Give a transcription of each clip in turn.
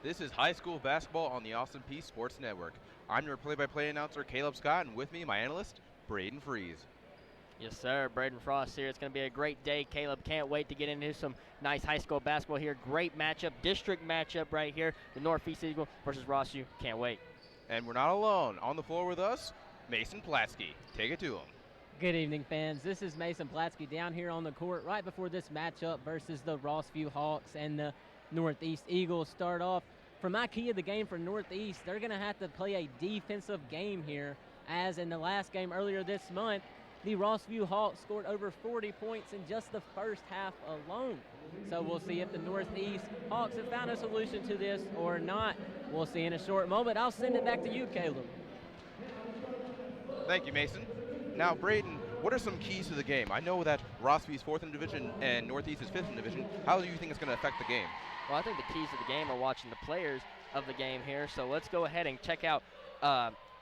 This is high school basketball on the Austin Peay Sports Network. I'm your play-by-play announcer, Caleb Scott, and with me, my analyst, Braden Freeze. Yes, sir. Braden Frost here. It's going to be a great day. Caleb, can't wait to get into some nice high school basketball here. Great matchup, district matchup right here. The Northeast Eagle versus Rossview. Can't wait. And we're not alone. On the floor with us, Mason Platsky. Take it to him. Good evening, fans. This is Mason Platsky down here on the court right before this matchup versus the Rossview Hawks and the Northeast Eagles. Start off. For my key of the game for Northeast, they're going to have to play a defensive game here, as in the last game earlier this month, the Rossview Hawks scored over 40 points in just the first half alone. So we'll see if the Northeast Hawks have found a solution to this or not. We'll see in a short moment. I'll send it back to you, Caleb. Thank you, Mason. Now, Braden, what are some keys to the game? I know that Rossview's 4th in division and Northeast is 5th in division. How do you think it's going to affect the game? Well, I think the keys to the game are watching the players of the game here. So let's go ahead and check out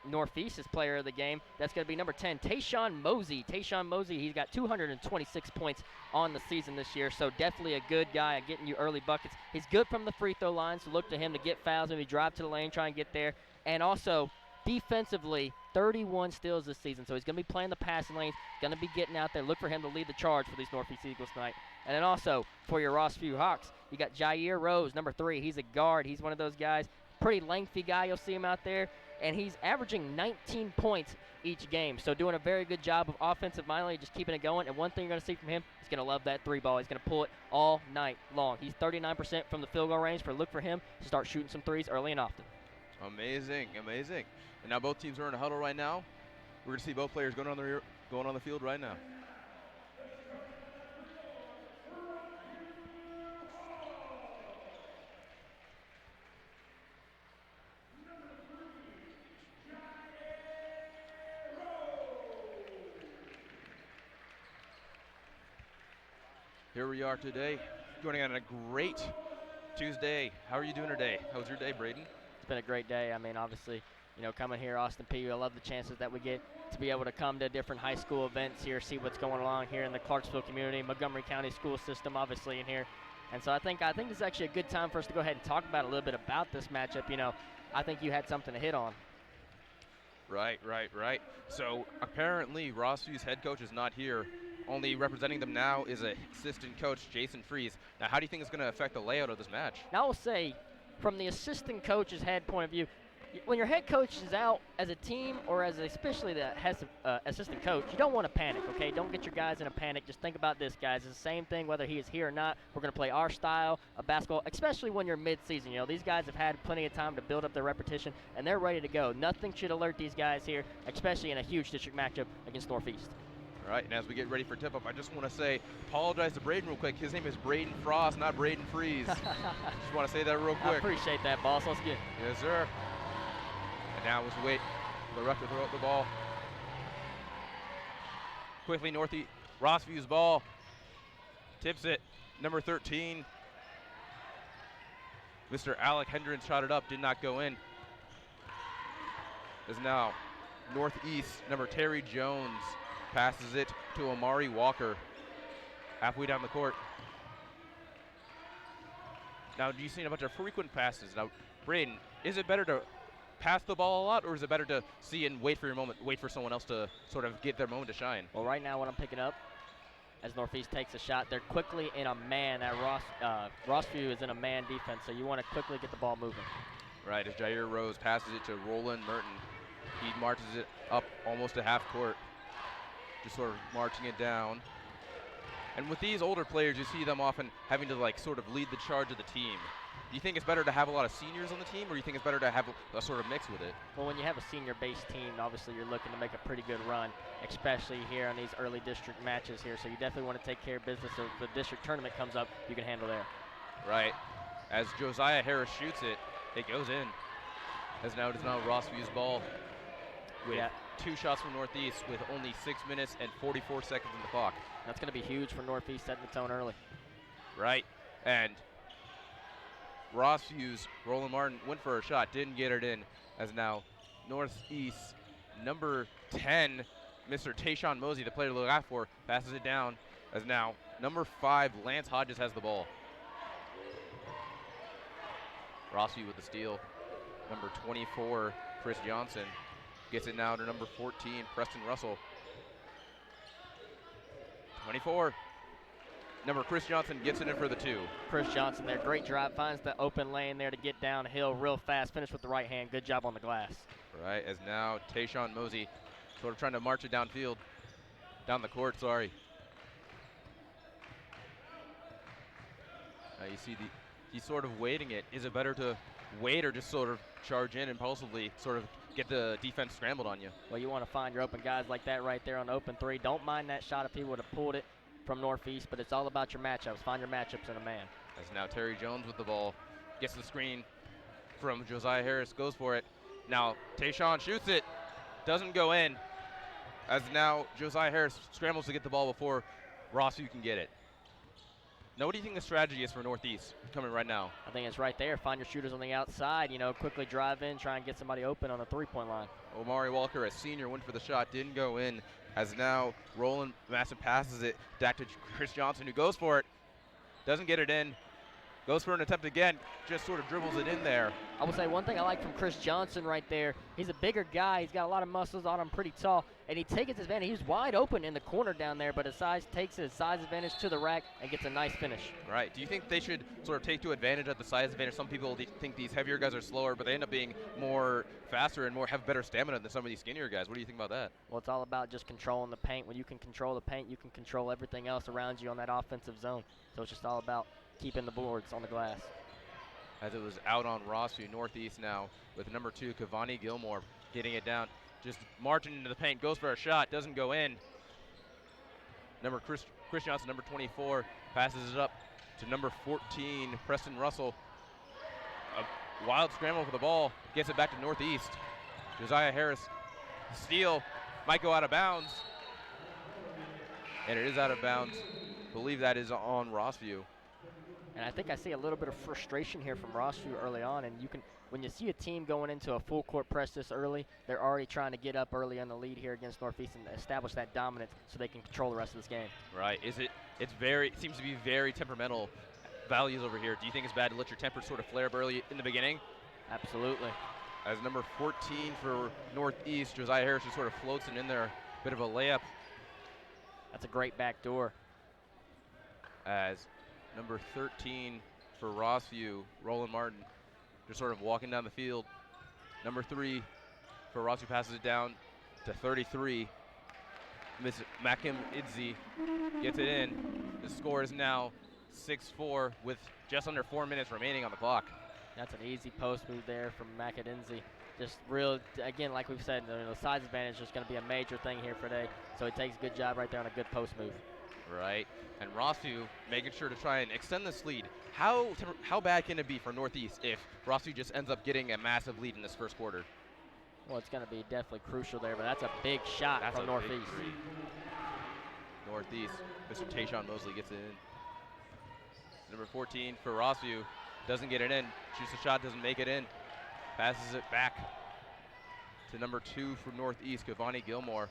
Northeast's player of the game. That's going to be number 10, Tayshawn Mosey. Tayshawn Mosey, he's got 226 points on the season this year, so definitely a good guy at getting you early buckets. He's good from the free throw line, so look to him to get fouls when he drive to the lane, try and get there. And also, defensively, 31 steals this season, so he's going to be playing the passing lanes, going to be getting out there. Look for him to lead the charge for these Northeast Eagles tonight. And then also, for your Rossview Hawks, you got Jair Rose, number 3. He's a guard. He's one of those guys, pretty lengthy guy. You'll see him out there. And he's averaging 19 points each game. So doing a very good job of offensive mindedly, just keeping it going. And one thing you're going to see from him, he's going to love that 3 ball. He's going to pull it all night long. He's 39% from the field goal range. Look for him to start shooting some threes early and often. Amazing, amazing. And now both teams are in a huddle right now. We're going to see both players going on the field right now. Here we are today, going on a great Tuesday. How are you doing today? How was your day, Braden? It's been a great day. I mean, obviously, you know, coming here, Austin Peay, I love the chances that we get to be able to come to different high school events here, see what's going on here in the Clarksville community, Montgomery County school system, obviously, in here. And so I think it's actually a good time for us to go ahead and talk about a little bit about this matchup. You know, I think you had something to hit on. Right. So apparently Rossview's head coach is not here. Only representing them now is assistant coach Jason Freeze. Now, how do you think it's going to affect the layout of this match? Now, I will say, from the assistant coach's head point of view, when your head coach is out as a team or as especially the assistant coach, you don't want to panic, okay? Don't get your guys in a panic. Just think about this, guys. It's the same thing whether he is here or not. We're going to play our style of basketball, especially when you're mid-season. You know, these guys have had plenty of time to build up their repetition, and they're ready to go. Nothing should alert these guys here, especially in a huge district matchup against Northeast. All right, and as we get ready for tip-up, I just want to say, apologize to Braden real quick. His name is Braden Frost, not Braden Freeze. Just want to say that real quick. I appreciate that, boss. Let's get. Yes, sir. And now let's wait for the ref to throw up the ball. Quickly, Rossview's ball. Tips it, number 13. Mr. Alec Hendricks shot it up, did not go in. Is now Northeast, number Terry Jones. Passes it to Amari Walker, halfway down the court. Now, do you see a bunch of frequent passes? Now, Braden, is it better to pass the ball a lot, or is it better to see and wait for your moment, wait for someone else to sort of get their moment to shine? Well, right now what I'm picking up, as Northeast takes a shot, they're quickly in a man. That Rossview is in a man defense, so you want to quickly get the ball moving. Right, as Jair Rose passes it to Roland Merton. He marches it up almost to half court. Just sort of marching it down. And with these older players, you see them often having to sort of lead the charge of the team. Do you think it's better to have a lot of seniors on the team, or do you think it's better to have a sort of mix with it? Well, when you have a senior-based team, obviously you're looking to make a pretty good run, especially here on these early district matches here. So you definitely want to take care of business. So if the district tournament comes up, you can handle there. Right. As Josiah Harris shoots it, it goes in. As now it is now Rossview's ball. With 2 shots from Northeast with only 6 minutes and 44 seconds on the clock. That's going to be huge for Northeast, setting the tone early. Right, and Rossview's Roland Martin went for a shot, didn't get it in, as now Northeast number 10, Mr. Tayshawn Mosey, the player to look out for, passes it down, as now number 5, Lance Hodges has the ball. Rossview with the steal. Number 24, Chris Johnson, gets it now to number 14, Preston Russell. 24. Number Chris Johnson gets it in for the 2. Chris Johnson there, great drive, finds the open lane there to get downhill real fast, finish with the right hand, good job on the glass. Right, as now Tayshawn Mosey sort of trying to march it downfield, down the court, sorry. Now you see he's sort of waiting it. Is it better to wait or just sort of charge in impulsively, sort of get the defense scrambled on you? Well, you want to find your open guys like that right there on the open 3. Don't mind that shot if he would have pulled it from Northeast, but it's all about your matchups. Find your matchups in a man. As now Terry Jones with the ball, gets the screen from Josiah Harris, goes for it. Now Tayshawn shoots it, doesn't go in, as now Josiah Harris scrambles to get the ball before Rossview can get it. Now what do you think the strategy is for Northeast coming right now? I think it's right there. Find your shooters on the outside, you know, quickly drive in, try and get somebody open on the 3-point line. Omari Walker, a senior, went for the shot, didn't go in, as now Roland Masson passes it back to Chris Johnson, who goes for it, doesn't get it in, goes for an attempt again, just sort of dribbles it in there. I will say one thing I like from Chris Johnson right there, he's a bigger guy, he's got a lot of muscles on him, pretty tall, and he takes his advantage. He was wide open in the corner down there, but his size takes his size advantage to the rack and gets a nice finish. Right. Do you think they should sort of take to advantage of the size advantage? Some people think these heavier guys are slower, but they end up being more faster and have better stamina than some of these skinnier guys. What do you think about that? Well, it's all about just controlling the paint. When you can control the paint, you can control everything else around you on that offensive zone. So it's just all about keeping the boards on the glass. As it was out on Rossview, Northeast now with number 2, Cavani Gilmore, getting it down, just marching into the paint, goes for a shot, doesn't go in. Number Chris Johnson, number 24, passes it up to number 14, Preston Russell. A wild scramble for the ball, gets it back to Northeast. Josiah Harris, steal, might go out of bounds. And it is out of bounds. Believe that is on Rossview. And I think I see a little bit of frustration here from Rossview early on, and when you see a team going into a full court press this early, they're already trying to get up early on the lead here against Northeast and establish that dominance so they can control the rest of this game. Right. It seems to be very temperamental values over here. Do you think it's bad to let your temper sort of flare up early in the beginning? Absolutely. As number 14 for Northeast, Josiah Harris just sort of floats it in there, bit of a layup. That's a great back door. As number 13 for Rossview, Roland Martin, just sort of walking down the field. Number 3 for Rossview passes it down to 33. Miss Makim Idzi gets it in. The score is now 6-4 with just under 4 minutes remaining on the clock. That's an easy post move there from Macadinzi. Just real, again, like we've said, the size advantage is just going to be a major thing here for today. So he takes a good job right there on a good post move. Right, and Rossview making sure to try and extend this lead. How bad can it be for Northeast if Rossview just ends up getting a massive lead in this first quarter? Well, it's going to be definitely crucial there, but that's a big shot from Northeast. Northeast, Mr. Tayshawn Mosley gets it in. Number 14 for Rossview, doesn't get it in. Shoots a shot, doesn't make it in. Passes it back to number 2 for Northeast, Cavani Gilmore.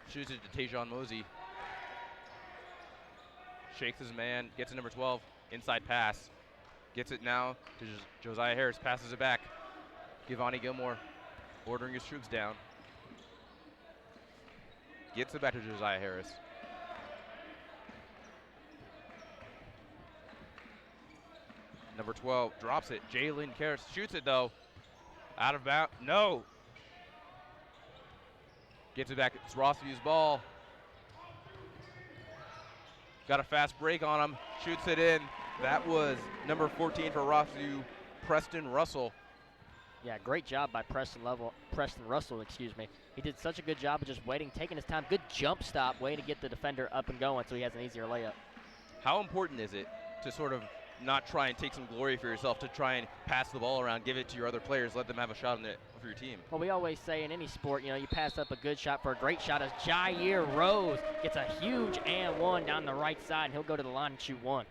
Shoots it to Tayshawn Mosey. Shakes his man, gets it number 12, inside pass. Gets it now to Josiah Harris, passes it back. Cavani Gilmore ordering his troops down. Gets it back to Josiah Harris. Number 12 drops it. Jalen Karras shoots it though. Out of bounds. No. Gets it back. It's Rossview's ball. Got a fast break on him. Shoots it in. That was number 14 for Rossview, Preston Russell. Yeah, great job by Preston Russell, excuse me. He did such a good job of just waiting, taking his time. Good jump stop, way to get the defender up and going so he has an easier layup. How important is it to sort of not try and take some glory for yourself, to try and pass the ball around, give it to your other players, let them have a shot on it for your team? Well, we always say in any sport, you pass up a good shot for a great shot. As Jair Rose gets a huge and one down the right side, and he'll go to the line and shoot one.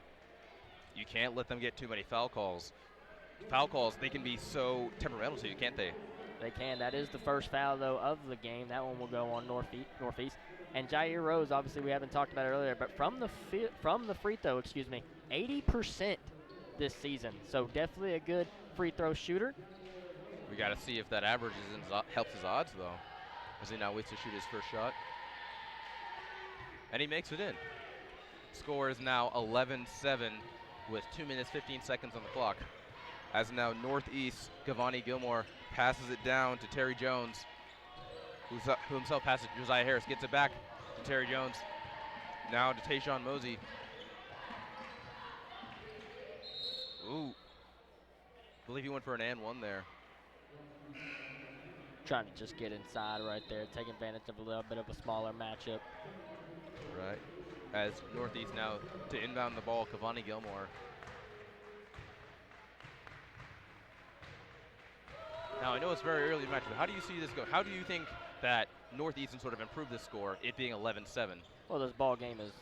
You can't let them get too many foul calls. Foul calls, they can be so temperamental to you, can't they? They can. That is the first foul, though, of the game. That one will go on Northeast. And Jair Rose, obviously, we haven't talked about it earlier, but from the free throw, 80% this season. So definitely a good free throw shooter. We got to see if that averages and helps his odds, though, as he now waits to shoot his first shot. And he makes it in. Score is now 11-7 with 2 minutes, 15 seconds on the clock. As now Northeast, Cavani Gilmore passes it down to Terry Jones, who himself passes to Josiah Harris, gets it back to Terry Jones. Now to Tayshawn Mosey. Ooh. I believe he went for an and one there. Trying to just get inside right there, take advantage of a little bit of a smaller matchup. Right. As Northeast now to inbound the ball, Cavani Gilmore. Now, I know it's very early in the match, but how do you see this go? How do you think that Northeastern sort of improved this score, it being 11-7? Well, this ball game is,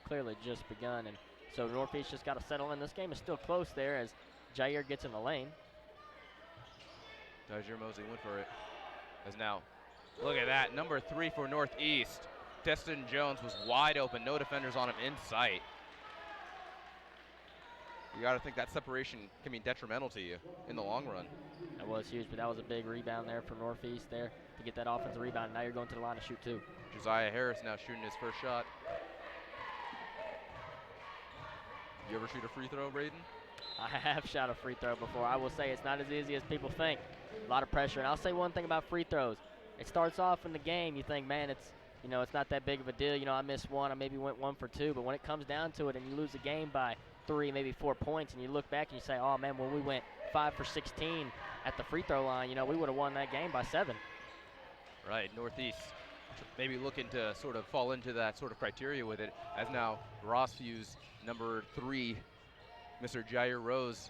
clearly just begun, and so Northeast just got to settle in. This game is still close there as Jair gets in the lane. Jair Mosey went for it. As now, look at that, number 3 for Northeast. Destin Jones was wide open, no defenders on him in sight. You got to think that separation can be detrimental to you in the long run. That was huge, but that was a big rebound there for Northeast there to get that offensive rebound. Now you're going to the line to shoot two. Josiah Harris now shooting his first shot. You ever shoot a free throw, Braden? I have shot a free throw before. I will say it's not as easy as people think. A lot of pressure. And I'll say one thing about free throws. It starts off in the game, you think, man, it's not that big of a deal. I missed one, I maybe went 1 for 2. But when it comes down to it and you lose the game by 3, maybe 4 points, and you look back and you say, oh, man, when we went 5 for 16 at the free throw line, we would have won that game by 7. Right, Northeast maybe looking to sort of fall into that sort of criteria with it, as now Rossview's number 3, Mr. Jair Rose,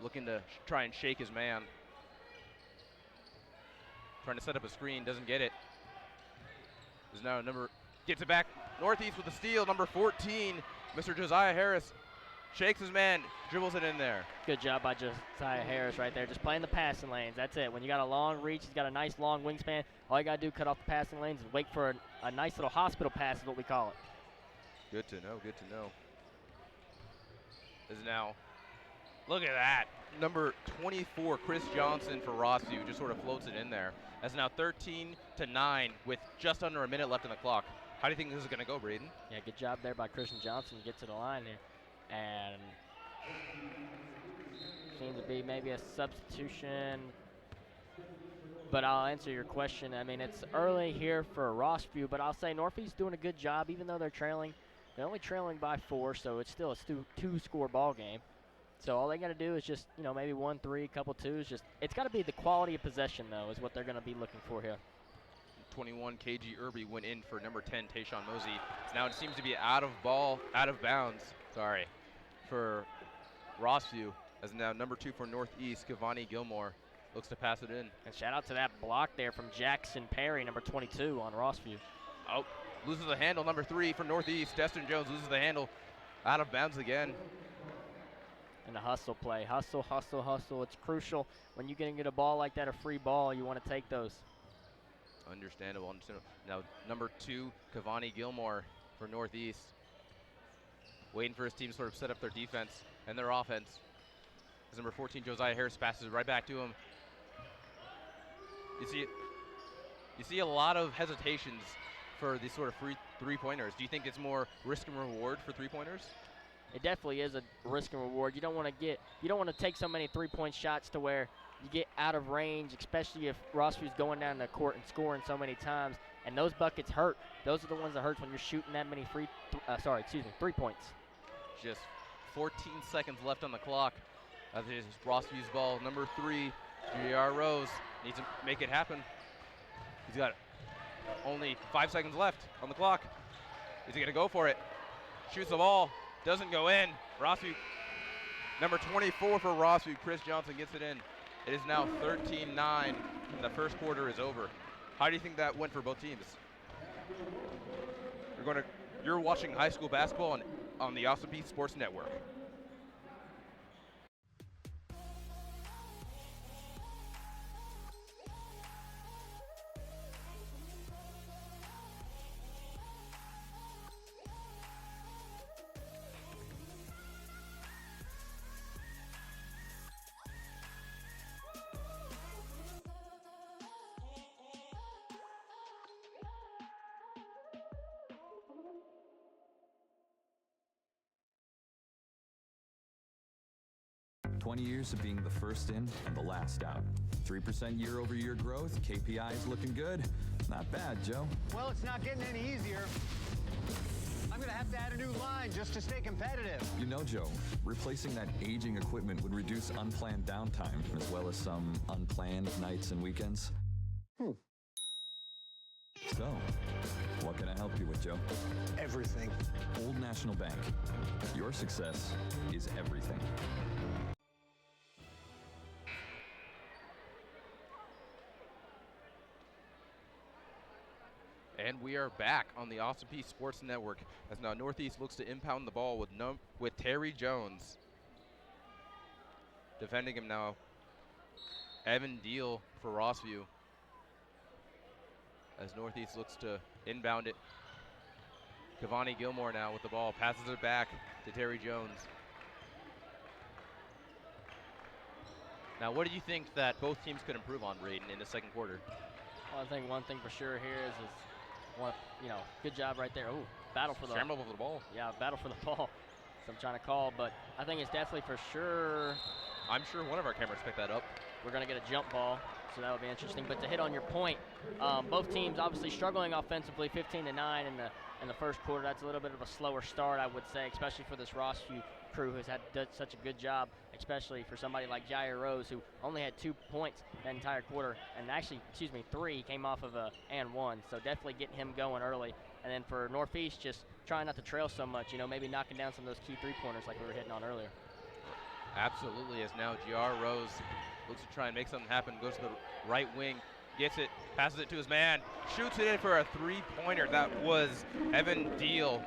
looking to try and shake his man. Trying to set up a screen, doesn't get it. There's now gets it back. Northeast with the steal, number 14, Mr. Josiah Harris, shakes his man, dribbles it in there. Good job by Josiah Harris right there, just playing the passing lanes. That's it. When you got a long reach, he's got a nice long wingspan. All you got to do, cut off the passing lanes and wait for a nice little hospital pass is what we call it. Good to know, good to know. Is now, look at that. Number 24, Chris Johnson for Rossview, just sort of floats it in there. That's now 13-9 with just under a minute left on the clock. How do you think this is going to go, Braden? Yeah, good job there by Christian Johnson to get to the line here. And seems to be maybe a substitution. But I'll answer your question. I mean, it's early here for Rossview, but I'll say Northeast doing a good job, even though they're trailing. They're only trailing by 4, so it's still a two-score ball game. So all they got to do is just, maybe 1-3, couple twos. It's got to be the quality of possession, though, is what they're going to be looking for here. 21, KG Irby went in for number 10, Tayshawn Mosey. Now it seems to be out of bounds, for Rossview, as now number 2 for Northeast, Cavani Gilmore, looks to pass it in. And shout out to that block there from Jackson Perry, number 22 on Rossview. Oh, loses the handle, number 3 for Northeast, Destin Jones loses the handle, out of bounds again. And a hustle play, hustle, hustle, hustle. It's crucial when you get a ball like that, a free ball, you want to take those. Understandable. Now, number 2, Cavani Gilmore for Northeast. Waiting for his team to sort of set up their defense and their offense. As number 14, Josiah Harris, passes it right back to him. You see a lot of hesitations for these sort of free three-pointers. Do you think it's more risk and reward for three-pointers? It definitely is a risk and reward. You don't want to take so many three-point shots to where you get out of range, especially if Rossview's going down the court and scoring so many times, and those buckets hurt. Those are the ones that hurt when you're shooting that many 3 points. Just 14 seconds left on the clock. This is Rossview's ball. Number 3, J.R. Rose needs to make it happen. He's got only 5 seconds left on the clock. Is he going to go for it? Shoots the ball. Doesn't go in. Rossview, number 24 for Rossview, Chris Johnson gets it in. It is now 13-9, and the first quarter is over. How do you think that went for both teams? You're watching high school basketball on the Austin Peay Sports Network. 20 years of being the first in and the last out. 3% year-over-year growth, KPIs looking good. Not bad, Joe. Well, it's not getting any easier. I'm gonna have to add a new line just to stay competitive. You know, Joe, replacing that aging equipment would reduce unplanned downtime as well as some unplanned nights and weekends. So, what can I help you with, Joe? Everything. Old National Bank. Your success is everything. And we are back on the Austin Peay Sports Network as now Northeast looks to impound the ball with Terry Jones. Defending him now, Evan Deal for Rossview. As Northeast looks to inbound it. Cavani Gilmore now with the ball, passes it back to Terry Jones. Now, what do you think that both teams could improve on, Braden, in the second quarter? Well, I think one thing for sure here is one, good job right there. Ooh, battle for the Scramble over the ball. Yeah, battle for the ball. So I'm trying to call, but I think it's definitely for sure. I'm sure one of our cameras picked that up. We're going to get a jump ball, so that would be interesting. But to hit on your point, both teams obviously struggling offensively, 15-9 in the first quarter. That's a little bit of a slower start, I would say, especially for this Rossview crew who's done such a good job, especially for somebody like Jair Rose, who only had 2 points that entire quarter, and actually, 3 came off of a and 1. So definitely getting him going early. And then for Northeast, just trying not to trail so much, maybe knocking down some of those key three-pointers like we were hitting on earlier. Absolutely, as now Jair Rose looks to try and make something happen, goes to the right wing, gets it, passes it to his man, shoots it in for a three-pointer. That was Evan Deal.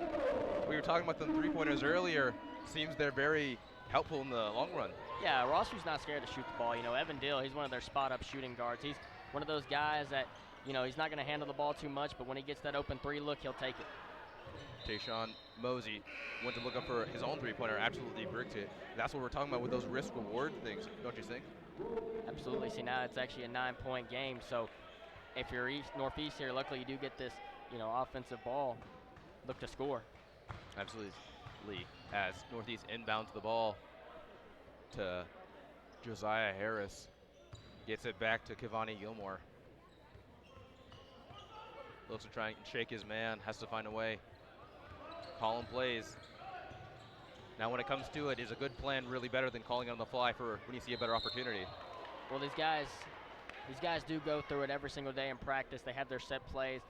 We were talking about them three-pointers earlier. Seems they're very helpful in the long run. Yeah, Rossview's not scared to shoot the ball. Evan Deal, he's one of their spot-up shooting guards. He's one of those guys that, he's not going to handle the ball too much, but when he gets that open three look, he'll take it. Tayshawn Mosey went to look up for his own three-pointer, absolutely bricked it. That's what we're talking about with those risk-reward things, don't you think? Absolutely. See, now it's actually a 9-point game, so if you're Northeast here, luckily you do get this, offensive ball. Look to score. Absolutely. As Northeast inbounds the ball to Josiah Harris. Gets it back to Cavani Gilmore. Looks to try and shake his man, has to find a way. Colin plays. Now when it comes to it, is a good plan really better than calling on the fly for when you see a better opportunity? Well, these guys do go through it every single day in practice. They have their set plays.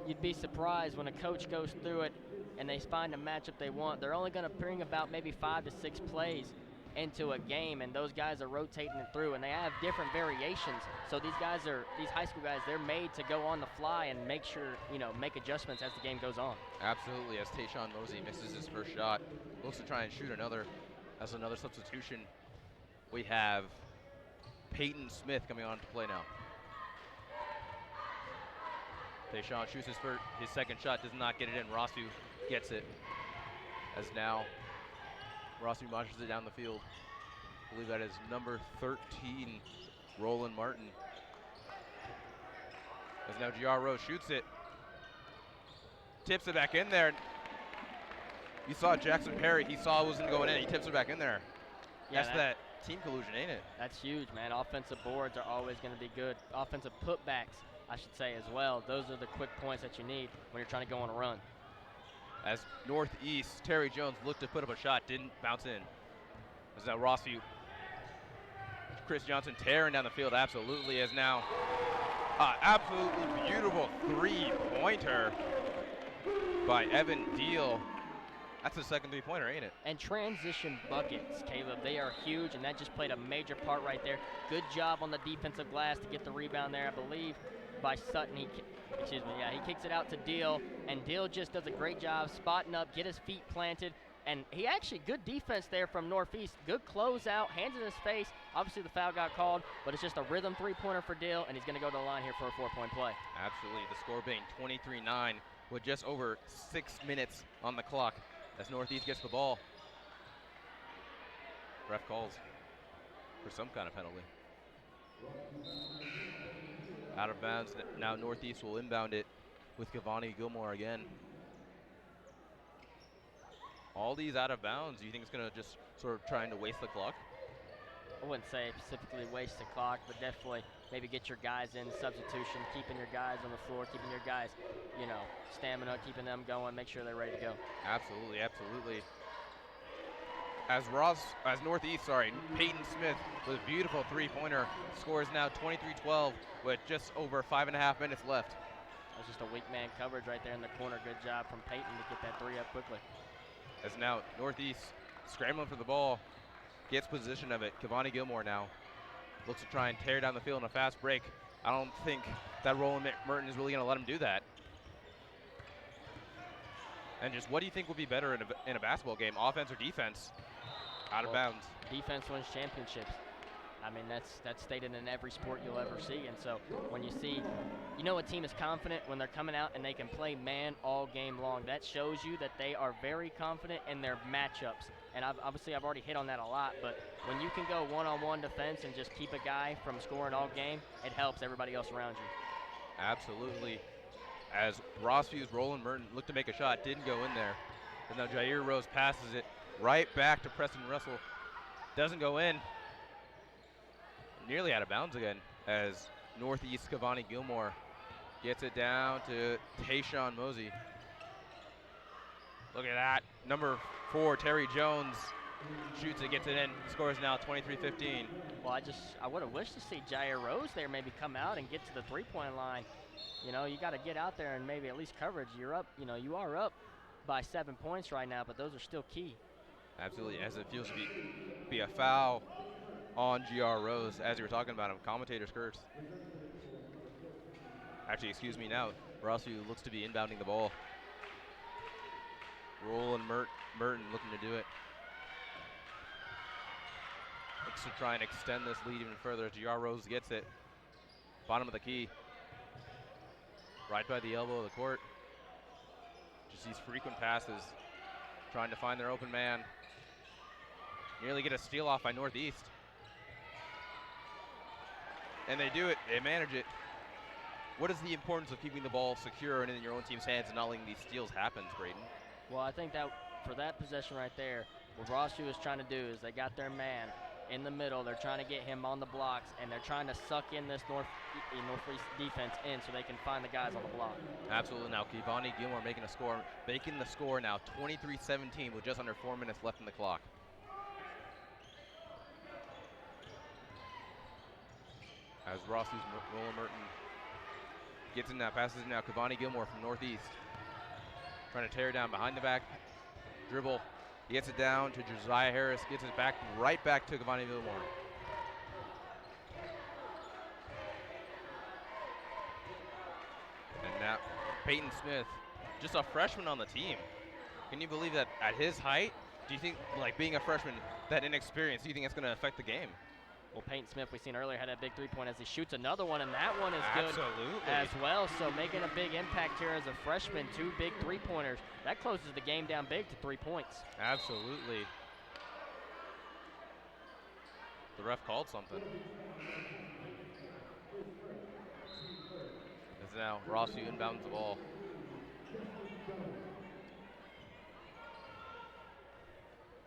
You'd be surprised when a coach goes through it and they find a matchup they want. They're only going to bring about maybe 5 to 6 plays into a game, and those guys are rotating it through, and they have different variations. So these high school guys, they're made to go on the fly and make sure, make adjustments as the game goes on. Absolutely, as Tayshawn Mosey misses his first shot, looks to try and shoot another. As another substitution, we have Peyton Smith coming on to play now. Tayshawn shoots his second shot, does not get it in. Rossview gets it. As now Rossview marches it down the field. I believe that is number 13, Roland Martin. As now Jair Rose shoots it. Tips it back in there. You saw Jackson Perry, he saw it wasn't going in, he tips it back in there. Yeah, that's that team collusion, ain't it? That's huge, man. Offensive boards are always going to be good. Offensive putbacks, I should say, as well. Those are the quick points that you need when you're trying to go on a run. As Northeast, Terry Jones looked to put up a shot, didn't bounce in. As now Rossview, Chris Johnson tearing down the field, absolutely, as now absolutely beautiful three-pointer by Evan Deal. That's the second three-pointer, ain't it? And transition buckets, Caleb, they are huge, and that just played a major part right there. Good job on the defensive glass to get the rebound there, I believe, by Sutton. He kicks it out to Deal, and Deal just does a great job spotting up, get his feet planted, and he actually, good defense there from Northeast. Good closeout, hands in his face. Obviously the foul got called, but it's just a rhythm three-pointer for Deal, and he's going to go to the line here for a 4-point play. Absolutely, the score being 23-9 with just over 6 minutes on the clock as Northeast gets the ball. Ref calls for some kind of penalty. Out of bounds, now Northeast will inbound it with Cavani Gilmore again. All these out of bounds, do you think it's going to just sort of trying to waste the clock? I wouldn't say specifically waste the clock, but definitely maybe get your guys in substitution, keeping your guys on the floor, keeping your guys, you know, stamina, keeping them going, make sure they're ready to go. Absolutely, absolutely. As Northeast, Peyton Smith with a beautiful three-pointer scores now 23-12 with just over 5.5 minutes left. That's just a weak man coverage right there in the corner. Good job from Peyton to get that three up quickly. As now Northeast scrambling for the ball, gets possession of it. Cavani Gilmore now looks to try and tear down the field in a fast break. I don't think that Roland Merton is really going to let him do that. And just what do you think will be better in a basketball game, offense or defense? Out of bounds. Defense wins championships. I mean, that's stated in every sport you'll ever see. And so when you see, you know, a team is confident when they're coming out and they can play man all game long. That shows you that they are very confident in their matchups. And obviously I've already hit on that a lot, but when you can go one-on-one defense and just keep a guy from scoring all game, it helps everybody else around you. Absolutely. As Rossview's Roland Merton looked to make a shot, didn't go in there. And now Jair Rose passes it right back to Preston Russell. Doesn't go in. Nearly out of bounds again as Northeast Cavani Gilmore gets it down to Tayshawn Mosey. Look at that. Number 4, Terry Jones shoots it, gets it in, scores now 23-15. Well, I would have wished to see Jair Rose there maybe come out and get to the three-point line. You know, you got to get out there and maybe at least coverage. You're up, you know, you are up by 7 points right now, but those are still key. Absolutely, as it feels to be a foul on GR Rose, as you were talking about him. Commentator's curse. Actually, excuse me now. Rossview looks to be inbounding the ball. Roland Merton looking to do it. Looks to try and extend this lead even further as GR Rose gets it. Bottom of the key. Right by the elbow of the court. Just these frequent passes. Trying to find their open man. Nearly get a steal off by Northeast. And they do it, they manage it. What is the importance of keeping the ball secure and in your own team's hands and not letting these steals happen, Braden? Well, I think that for that possession right there, what Rossview is trying to do is they got their man in the middle. They're trying to get him on the blocks, and they're trying to suck in this Northeast defense in so they can find the guys on the block. Absolutely. Now, Cavani Gilmore making the score now 23-17 with just under 4 minutes left in the clock. As Rossview's Roland Merton gets in that, passes now Cavani Gilmore from Northeast. Trying to tear down behind the back, dribble. He gets it down to Josiah Harris, gets it back, right back to Cavani Gilmore. And now Peyton Smith, just a freshman on the team. Can you believe that at his height? Do you think, like being a freshman, that inexperience, do you think it's going to affect the game? Well, Peyton Smith, we seen earlier, had a big three-point as he shoots another one, and that one is Absolutely. good as well. So making a big impact here as a freshman, 2 big three-pointers. That closes the game down big to 3 points. Absolutely. The ref called something. As now Rossview inbounds the ball.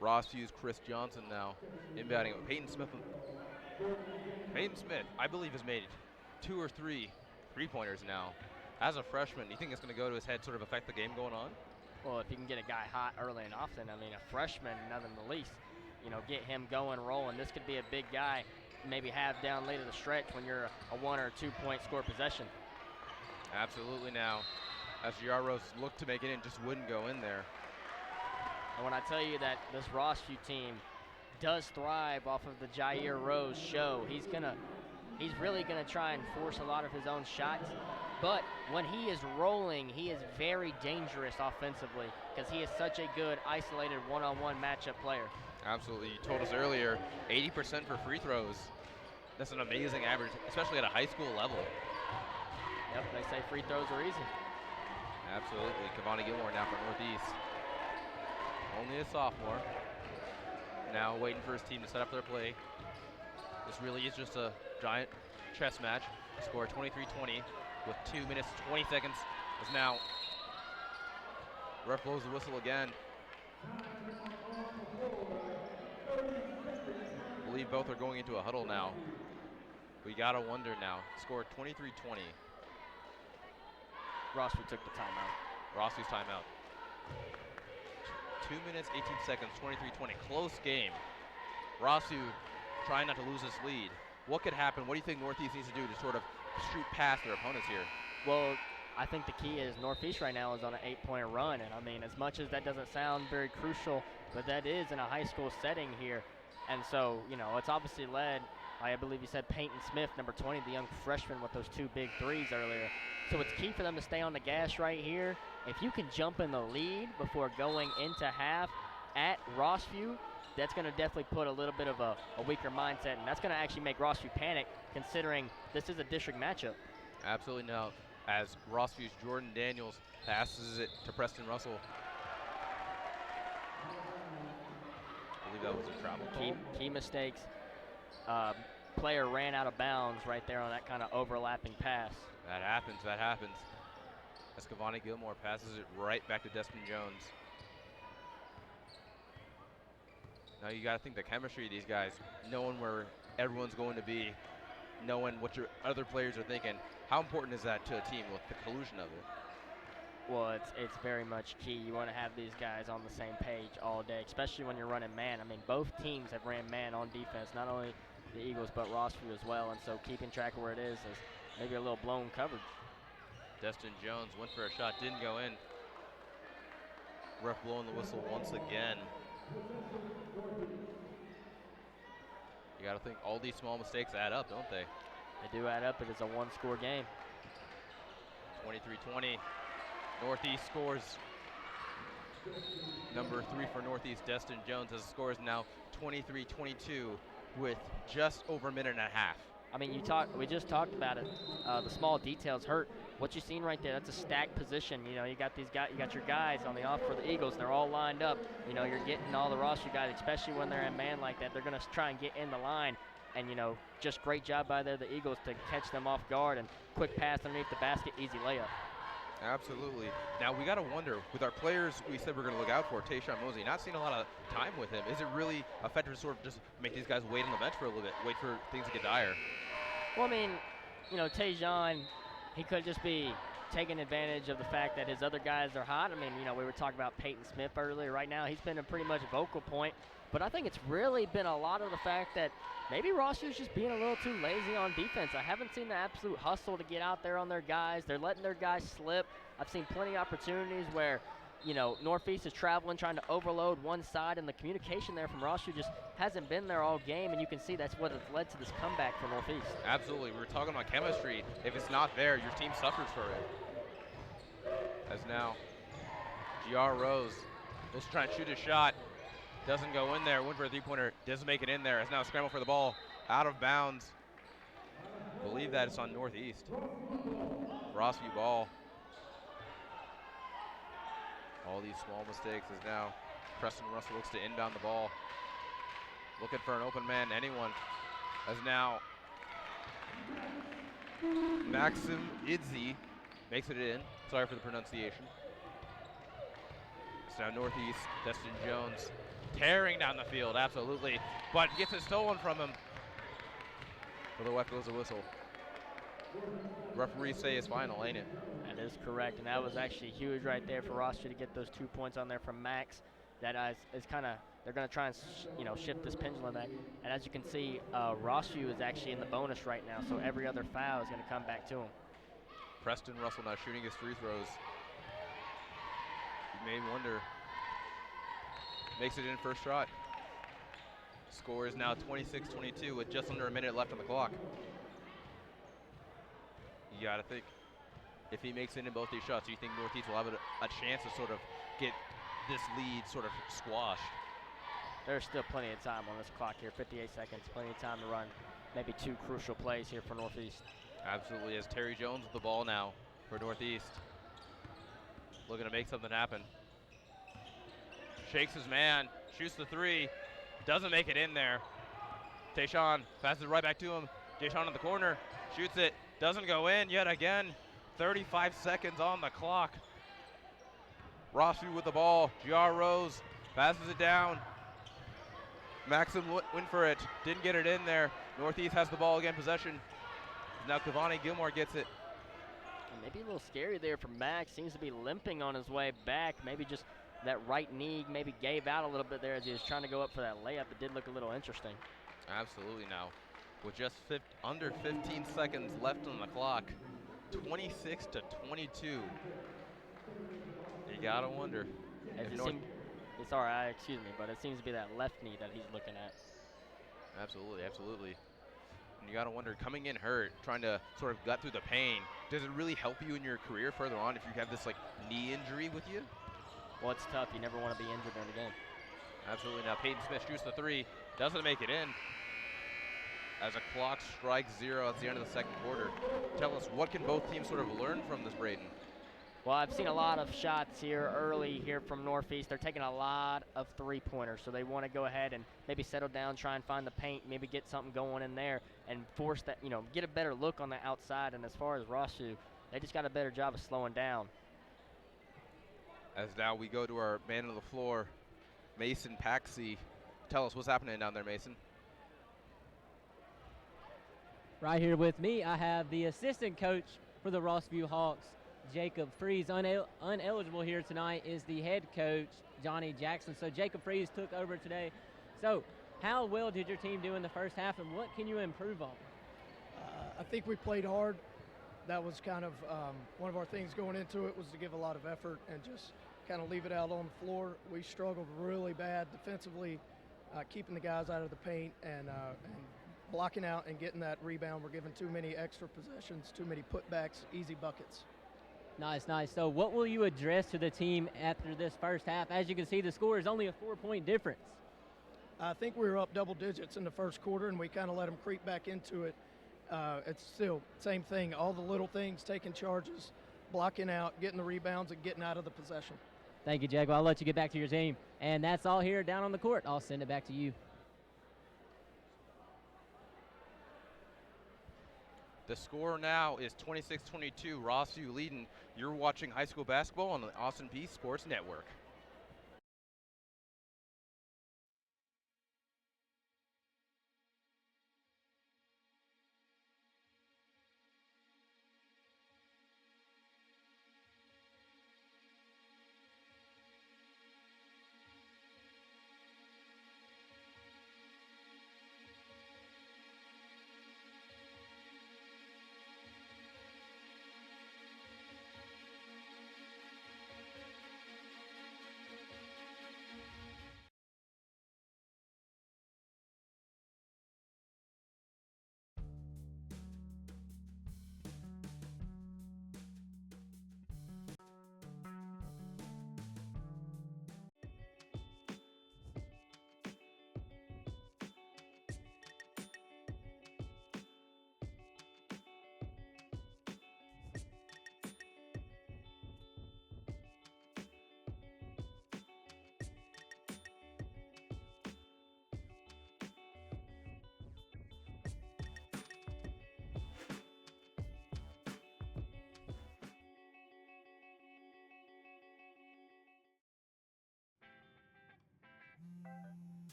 Rossview's Chris Johnson now inbounding it. Peyton Smith, I believe, has made 2 or 3 three-pointers now. As a freshman, do you think it's going to go to his head, sort of affect the game going on? Well, if you can get a guy hot early and often, I mean, a freshman, nothing the least, you know, get him going, rolling. This could be a big guy, maybe have down late of the stretch when you're a 1 or 2 point score possession. Absolutely now. As GR Rose looked to make it in, just wouldn't go in there. And when I tell you that this Rossview team does thrive off of the Jair Rose show, he's really gonna try and force a lot of his own shots. But when he is rolling, he is very dangerous offensively because he is such a good isolated one-on-one matchup player. Absolutely. You told us earlier, 80% for free throws. That's an amazing average, especially at a high school level. Yep, they say free throws are easy. Absolutely. Cavani Gilmore now for Northeast. Only a sophomore. Now waiting for his team to set up their play. This really is just a giant chess match. Score 23-20 with 2 minutes, 20 seconds. Is now, ref blows the whistle again. I believe both are going into a huddle now. We gotta wonder now. Score 23-20. Rossview took the timeout. Rossview's timeout. 2 minutes, 18 seconds, 23-20. Close game. Rossview trying not to lose this lead. What could happen? What do you think Northeast needs to do to sort of shoot past their opponents here? Well, I think the key is Northeast right now is on an 8-point run. And I mean, as much as that doesn't sound very crucial, but that is in a high school setting here. And so, you know, it's obviously led by, I believe you said, Peyton Smith, number 20, the young freshman with those 2 big threes earlier. So it's key for them to stay on the gas right here. If you can jump in the lead before going into half at Rossview, that's going to definitely put a little bit of a weaker mindset, and that's going to actually make Rossview panic, considering this is a district matchup. Absolutely no. As Rossview's Jordan Daniels passes it to Preston Russell. I believe that was a travel call. Key mistakes. Player ran out of bounds right there on that kind of overlapping pass. That happens, that happens. As Cavani Gilmore passes it right back to Destin Jones. Now you got to think the chemistry of these guys, knowing where everyone's going to be, knowing what your other players are thinking. How important is that to a team with the collusion of it? Well, it's very much key. You want to have these guys on the same page all day, especially when you're running man. I mean, both teams have ran man on defense, not only the Eagles but Rossview as well, and so keeping track of where it is maybe a little blown coverage. Destin Jones went for a shot, didn't go in. Ref blowing the whistle once again. You got to think all these small mistakes add up, don't they? They do add up. It is a one-score game. 23-20. Northeast scores. Number 3 for Northeast, Destin Jones, as the score is now 23-22 with just over a minute and a half. I mean, we just talked about it. The small details hurt. What you've seen right there, that's a stacked position. You know, you got these guys, you got your guys on the off for the Eagles. They're all lined up. You know, you're getting all the Rossview guys, especially when they're in man like that. They're going to try and get in the line. And, you know, just great job by the Eagles to catch them off guard and quick pass underneath the basket, easy layup. Absolutely. Now, we got to wonder, with our players we said we're going to look out for, Tayshawn Mosey, not seeing a lot of time with him. Is it really effective to sort of just make these guys wait on the bench for a little bit, wait for things to get dire? Well, I mean, you know, Tayshawn, he could just be taking advantage of the fact that his other guys are hot. I mean, you know, we were talking about Peyton Smith earlier. Right now, he's been a pretty much vocal point. But I think it's really been a lot of the fact that maybe Rossview's just being a little too lazy on defense. I haven't seen the absolute hustle to get out there on their guys. They're letting their guys slip. I've seen plenty of opportunities where, you know, Northeast is traveling, trying to overload one side, and the communication there from Rossview just hasn't been there all game, and you can see that's what has led to this comeback for Northeast. Absolutely. We were talking about chemistry. If it's not there, your team suffers for it. As now, G.R. Rose goes to try and shoot a shot. Doesn't go in there. Went for a three-pointer. Doesn't make it in there. As now scramble for the ball. Out of bounds. Believe that it's on Northeast. Rossview ball. All these small mistakes as now Preston Russell looks to inbound the ball. Looking for an open man, anyone. As now Maxim Idzi makes it in. Sorry for the pronunciation. It's now Northeast, Destin Jones tearing down the field, absolutely, but gets it stolen from him. For the left goes a whistle. Referees say it's final, ain't it? That is correct, and that was actually huge right there for Rossview to get those 2 points on there from Max. That is kind of, they're going to try and shift this pendulum back. And as you can see, Rossview is actually in the bonus right now, so every other foul is going to come back to him. Preston Russell now shooting his free throws. You may wonder. Makes it in first shot. Score is now 26-22 with just under a minute left on the clock. You got to think, if he makes it in both these shots, do you think Northeast will have a chance to sort of get this lead sort of squashed? There's still plenty of time on this clock here, 58 seconds, plenty of time to run maybe 2 crucial plays here for Northeast. Absolutely, as Terry Jones with the ball now for Northeast. Looking to make something happen. Shakes his man, shoots the 3, doesn't make it in there. Tayshawn passes it right back to him. Tayshawn in the corner, shoots it, doesn't go in yet again. 35 seconds on the clock. Rossview with the ball. G.R. Rose passes it down. Maxim went for it, didn't get it in there. Northeast has the ball again, possession. Now Cavani Gilmore gets it. Maybe a little scary there for Max. Seems to be limping on his way back. Maybe just that right knee maybe gave out a little bit there as he was trying to go up for that layup. It did look a little interesting. Absolutely now. With just under 15 seconds left on the clock, 26 to 22. You gotta wonder. It's all right, excuse me, but it seems to be that left knee that he's looking at. Absolutely, absolutely. And you gotta wonder, coming in hurt, trying to sort of gut through the pain, does it really help you in your career further on if you have this like knee injury with you? Well, it's tough. You never want to be injured during the game. Absolutely. Now Peyton Smith shoots the three, doesn't make it in. As a clock strikes 0 at the end of the second quarter. Tell us, what can both teams sort of learn from this, Braden? Well, I've seen a lot of shots here early here from Northeast. They're taking a lot of three-pointers, so they want to go ahead and maybe settle down, try and find the paint, maybe get something going in there and force that, get a better look on the outside. And as far as Rossview, they just got a better job of slowing down. As now we go to our man on the floor, Mason Paxey. Tell us what's happening down there, Mason. Right here with me, I have the assistant coach for the Rossview Hawks, Jacob Freeze. Uneligible here tonight is the head coach, Johnny Jackson. So Jacob Freeze took over today. So how well did your team do in the first half, and what can you improve on? I think we played hard. That was kind of one of our things going into it, was to give a lot of effort and just kind of leave it out on the floor. We struggled really bad defensively, keeping the guys out of the paint and blocking out and getting that rebound. We're giving too many extra possessions, too many putbacks, easy buckets. Nice, nice. So what will you address to the team after this first half? As you can see, the score is only a 4-point difference. I think we were up double digits in the first quarter, and we kind of let them creep back into it. It's still same thing, all the little things, taking charges, blocking out, getting the rebounds, and getting out of the possession. Thank you, Jaguar. I'll let you get back to your team. And that's all here down on the court. I'll send it back to you. The score now is 26-22, Rossview leading. You're watching high school basketball on the Austin Peay Sports Network.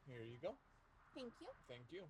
Here you go. Thank you. Thank you.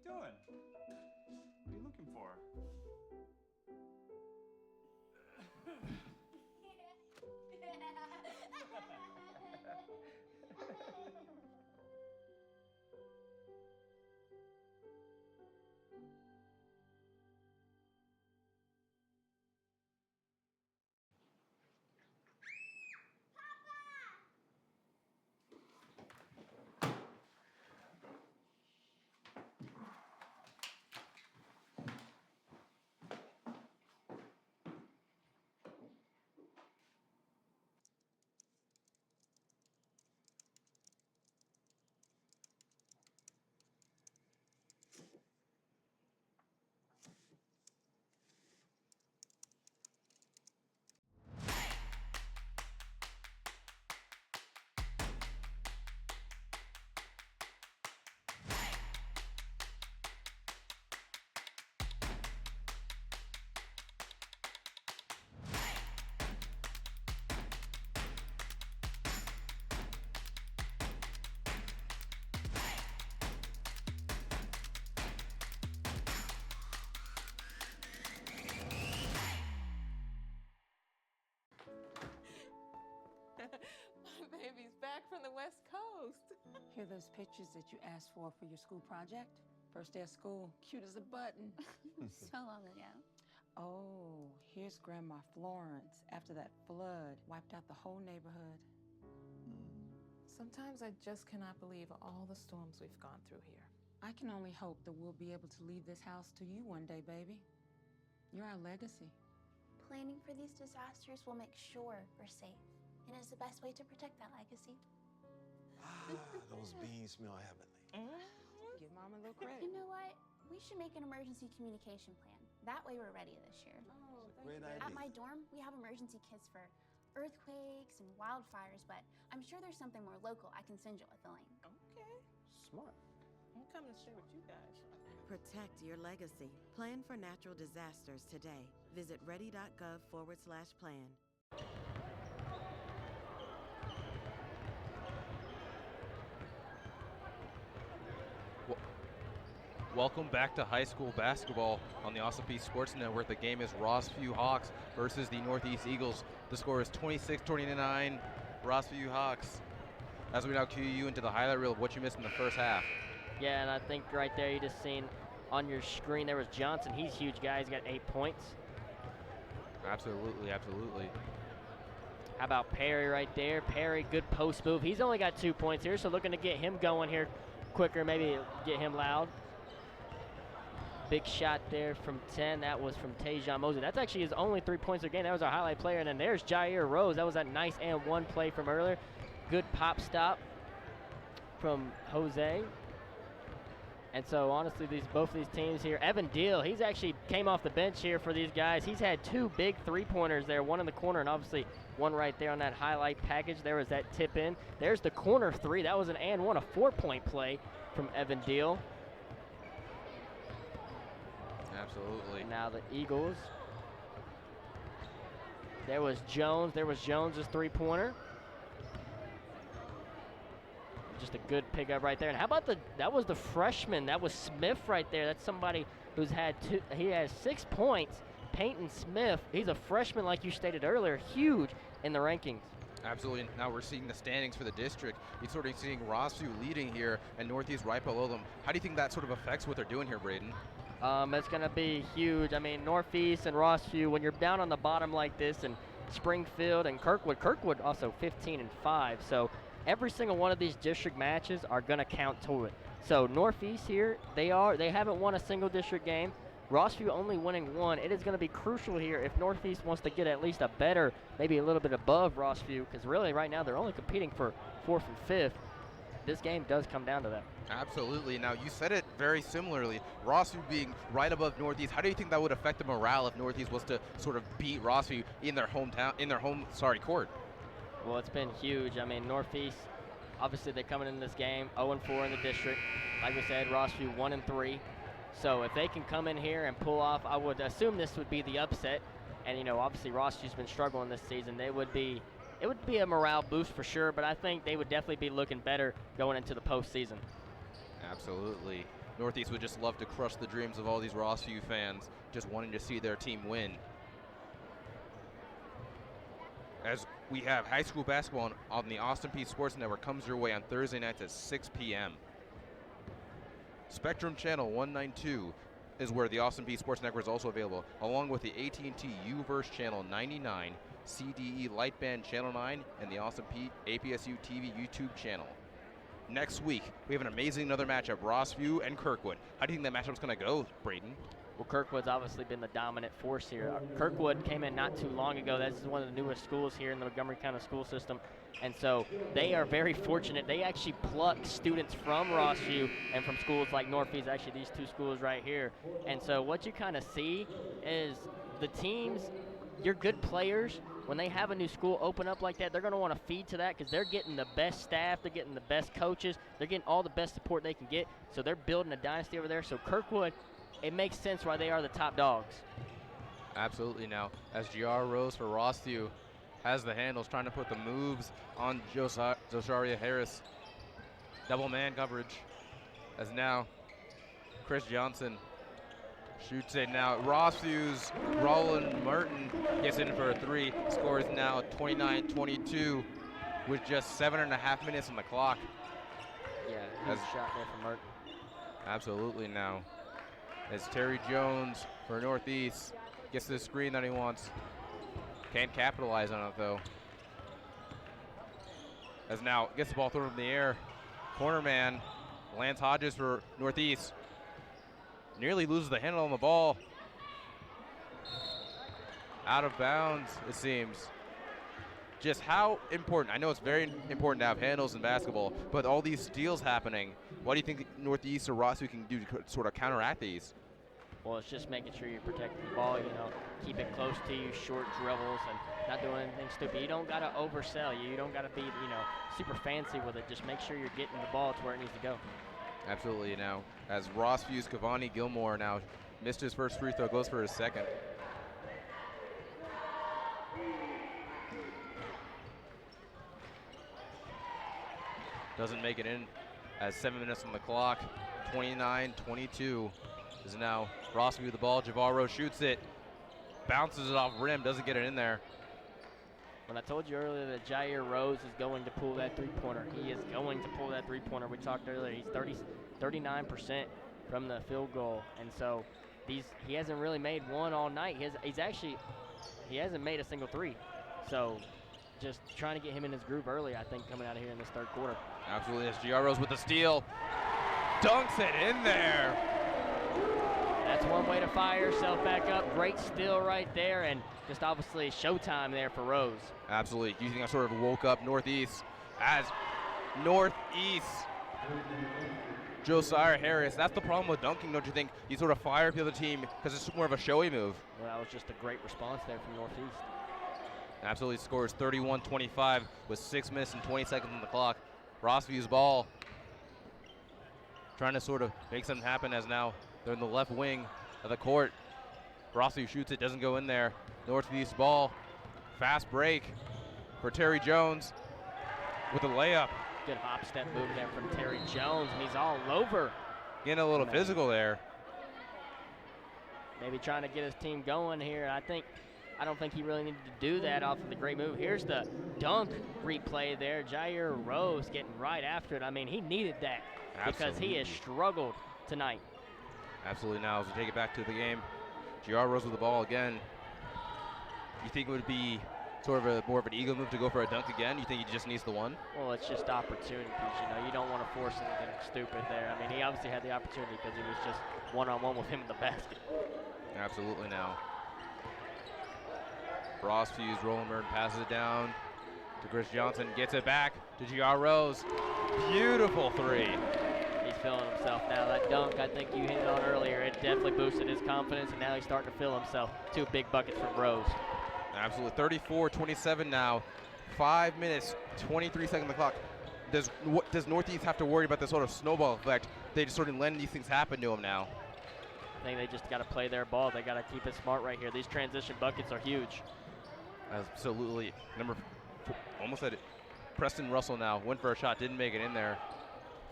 you doing? What are you looking for? My baby's back from the West Coast. Here are those pictures that you asked for your school project? First day of school, cute as a button. So long ago. Oh, here's Grandma Florence after that flood wiped out the whole neighborhood. Sometimes I just cannot believe all the storms we've gone through here. I can only hope that we'll be able to leave this house to you one day, baby. You're our legacy. Planning for these disasters will make sure we're safe, and it's the best way to protect that legacy. Those beans smell heavenly. Give Mom a little credit. You know what? We should make an emergency communication plan. That way we're ready this year. Oh, Great thank you. idea. At my dorm, we have emergency kits for earthquakes and wildfires, but I'm sure there's something more local I can send you with the link. Okay, smart. I'm coming to share with you guys. Protect your legacy. Plan for natural disasters today. Visit ready.gov/plan. Welcome back to high school basketball on the Austin Peay Sports Network. The game is Rossview Hawks versus the Northeast Eagles. The score is 26-29, Rossview Hawks. As we now cue you into the highlight reel of what you missed in the first half. Yeah, and I think right there you just seen on your screen there was Johnson. He's a huge guy. He's got 8 points. Absolutely, absolutely. How about Perry right there? Perry, good post move. He's only got 2 points here, so looking to get him going here quicker, maybe get him loud. Big shot there from 10. That was from Tajon Mosey. That's actually his only 3 points a game. That was our highlight player. And then there's Jair Rose. That was that nice and one play from earlier. Good pop stop from Jose. And so honestly, both of these teams here, Evan Deal, he's actually came off the bench here for these guys. He's had 2 big 3-pointers there, one in the corner and obviously one right there on that highlight package. There was that tip in. There's the corner 3. That was an and one, a 4-point play from Evan Deal. Absolutely. Now the Eagles. There was Jones. There was Jones's 3-pointer. Just a good pickup right there. And how about that was the freshman. That was Smith right there. That's somebody who's had he has 6 points. Peyton Smith, he's a freshman like you stated earlier, huge in the rankings. Absolutely. Now we're seeing the standings for the district. You're sort of seeing Rossview leading here and Northeast right below them. How do you think that sort of affects what they're doing here, Braden? It's going to be huge. I mean, Northeast and Rossview, when you're down on the bottom like this, and Springfield and Kirkwood also 15-5. So every single one of these district matches are going to count to it. So Northeast here, they haven't won a single district game. Rossview only winning 1. It is going to be crucial here if Northeast wants to get at least a better, maybe a little bit above Rossview, because really right now they're only competing for 4th and 5th. This game does come down to that. Absolutely. Now, you said it very similarly. Rossview being right above Northeast. How do you think that would affect the morale if Northeast was to sort of beat Rossview in their court? Well, it's been huge. I mean, Northeast, obviously they're coming in this game 0-4 in the district. Like we said, Rossview 1-3. So if they can come in here and pull off, I would assume this would be the upset. And, you know, obviously Rossview's been struggling this season. It would be a morale boost for sure, but I think they would definitely be looking better going into the postseason. Absolutely. Northeast would just love to crush the dreams of all these Rossview fans, just wanting to see their team win. As we have high school basketball on the Austin Peay Sports Network comes your way on Thursday nights at 6 p.m. Spectrum Channel 192 is where the Austin Peay Sports Network is also available, along with the AT&T U-verse Channel 99, CDE Lightband Channel 9, and the Austin Peay APSU-TV YouTube channel. Next week, we have an amazing another matchup, Rossview and Kirkwood. How do you think that matchup's going to go, Braden? Well, Kirkwood's obviously been the dominant force here. Kirkwood came in not too long ago. This is one of the newest schools here in the Montgomery County school system. And so they are very fortunate. They actually pluck students from Rossview and from schools like Northeast, actually these two schools right here. And so what you kind of see is the teams, your good players, when they have a new school open up like that, they're going to want to feed to that because they're getting the best staff, they're getting the best coaches, they're getting all the best support they can get. So they're building a dynasty over there. So Kirkwood, it makes sense why they are the top dogs. Absolutely. Now, as GR Rose for Rossview has the handles, trying to put the moves on Josiah Harris. Double man coverage. As now, Chris Johnson shoots it now. Rossview's Roland Merton gets in for a three. Scores now 29-22 with just 7.5 minutes on the clock. Yeah, huge shot there from Merton. Absolutely now. As Terry Jones for Northeast gets the screen that he wants. Can't capitalize on it though. As now gets the ball thrown in the air. Corner man, Lance Hodges for Northeast. Nearly loses the handle on the ball. Out of bounds, it seems. Just how important, I know it's very important to have handles in basketball, but all these steals happening, what do you think Northeast or Rossview can do to sort of counteract these? Well, it's just making sure you're protecting the ball, you know, keep it close to you, short dribbles, and not doing anything stupid. You don't got to oversell. You don't got to be, you know, super fancy with it. Just make sure you're getting the ball to where it needs to go. Absolutely. Now, as Rossview's Cavani Gilmore now missed his first free throw, goes for his second. Doesn't make it in as 7 minutes on the clock. 29-22 is now Rossview with the ball. Javaro shoots it, bounces it off rim, doesn't get it in there. When I told you earlier that Jair Rose is going to pull that three-pointer, he is going to pull that three-pointer. We talked earlier, he's 39% from the field goal, and so he hasn't really made one all night. He hasn't made a single three. So just trying to get him in his groove early, I think, coming out of here in this third quarter. Absolutely, as GR Rose with the steal, dunks it in there. That's one way to fire yourself back up. Great steal right there, and just obviously showtime there for Rose. Absolutely. You think I sort of woke up Northeast as Northeast. Josiah Harris. That's the problem with dunking, don't you think? You sort of fire up the other team because it's more of a showy move. Well, that was just a great response there from Northeast. Absolutely scores 31-25 with 6 minutes and 20 seconds on the clock. Rossview's ball. Trying to sort of make something happen as now they're in the left wing of the court. Rossview shoots it, doesn't go in there. Northeast ball. Fast break for Terry Jones with a layup. Good hop step move there from Terry Jones, and he's all over. Getting a little physical there. Maybe trying to get his team going here. I don't think he really needed to do that off of the great move. Here's the dunk replay there. Jair Rose getting right after it. I mean, he needed that. Because he has struggled tonight. Absolutely. Now as we take it back to the game, GR Rose with the ball again. You think it would be sort of more of an ego move to go for a dunk again? You think he just needs the one? Well, it's just opportunities. You know, you don't want to force anything stupid there. I mean, he obviously had the opportunity because he was just one-on-one with him in the basket. Absolutely. Now Rossview's Roland Merton passes it down to Chris Johnson, gets it back to GR Rose. Beautiful three. He's feeling himself now. That dunk, I think you hit it on earlier, it definitely boosted his confidence, and now he's starting to feel himself. 2 big buckets from Rose. Absolutely. 34-27 now. 5 minutes, 23 seconds on the clock. Does Northeast have to worry about this sort of snowball effect? They just sort of letting these things happen to them now. I think they just got to play their ball. They got to keep it smart right here. These transition buckets are huge. Absolutely. Almost at it. Preston Russell now went for a shot, didn't make it in there.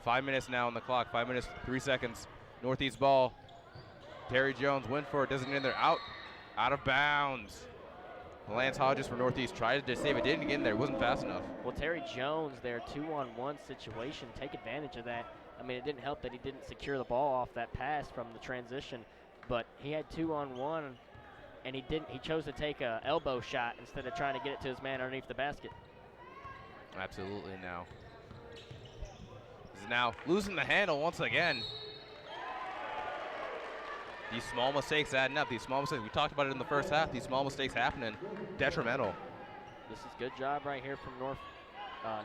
5 minutes now on the clock, 5 minutes, 3 seconds. Northeast ball. Terry Jones went for it, doesn't get in there. Out of bounds. Lance Hodges for Northeast tried to save it, didn't get in there, wasn't fast enough. Well, Terry Jones, their 2-on-1 situation, take advantage of that. I mean, it didn't help that he didn't secure the ball off that pass from the transition, but he had 2-on-1, and he chose to take a elbow shot instead of trying to get it to his man underneath the basket. Absolutely now. This is now losing the handle once again. These small mistakes adding up. These small mistakes, we talked about it in the first half. These small mistakes happening, detrimental. This is good job right here from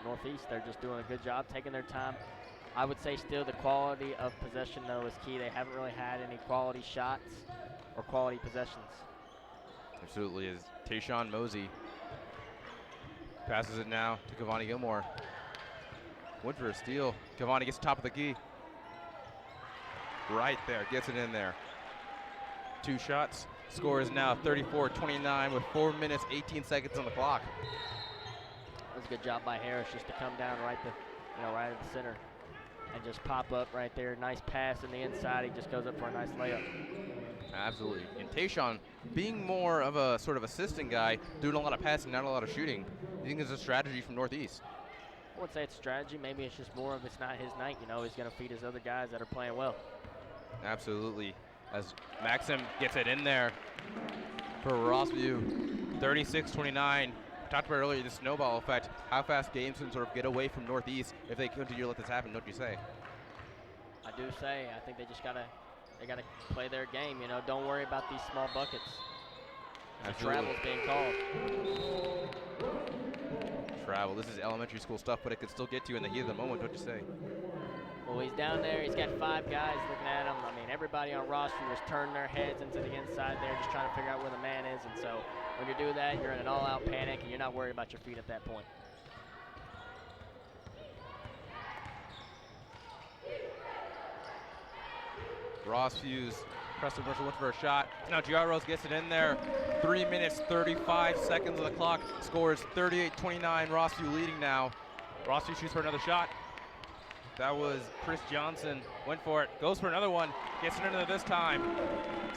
Northeast. They're just doing a good job, taking their time. I would say still the quality of possession, though, is key. They haven't really had any quality shots or quality possessions. Absolutely is. Tayshawn Mosey passes it now to Cavani Gilmore. Went for a steal. Cavani gets top of the key. Right there, gets it in there. 2 shots. Score is now 34-29 with 4 minutes, 18 seconds on the clock. That was a good job by Harris just to come down right at the center and just pop up right there. Nice pass in the inside. He just goes up for a nice layup. Absolutely. And Tayshawn, being more of a sort of assistant guy, doing a lot of passing, not a lot of shooting. You think it's a strategy from Northeast? I wouldn't say it's a strategy. Maybe it's just more of it's not his night. You know, he's going to feed his other guys that are playing well. Absolutely. As Maxim gets it in there for Rossview, 36-29. Talked about earlier the snowball effect. How fast games can sort of get away from Northeast if they continue to let this happen, don't you say? I do say. I think they just gotta play their game. You know, don't worry about these small buckets. The travel's being called. Travel. This is elementary school stuff, but it could still get to you in the heat of the moment, don't you say? Well, he's down there. He's got 5 guys looking at him. I mean, everybody on Rossview was turning their heads into the inside there, just trying to figure out where the man is. And so when you do that, you're in an all-out panic, and you're not worried about your feet at that point. Rossview's Preston Russell went for a shot. Now Giarros gets it in there. 3 minutes, 35 seconds on the clock. Scores 38-29. Rossview leading now. Rossview shoots for another shot. That was Chris Johnson. Went for it. Goes for another one. Gets it in there this time.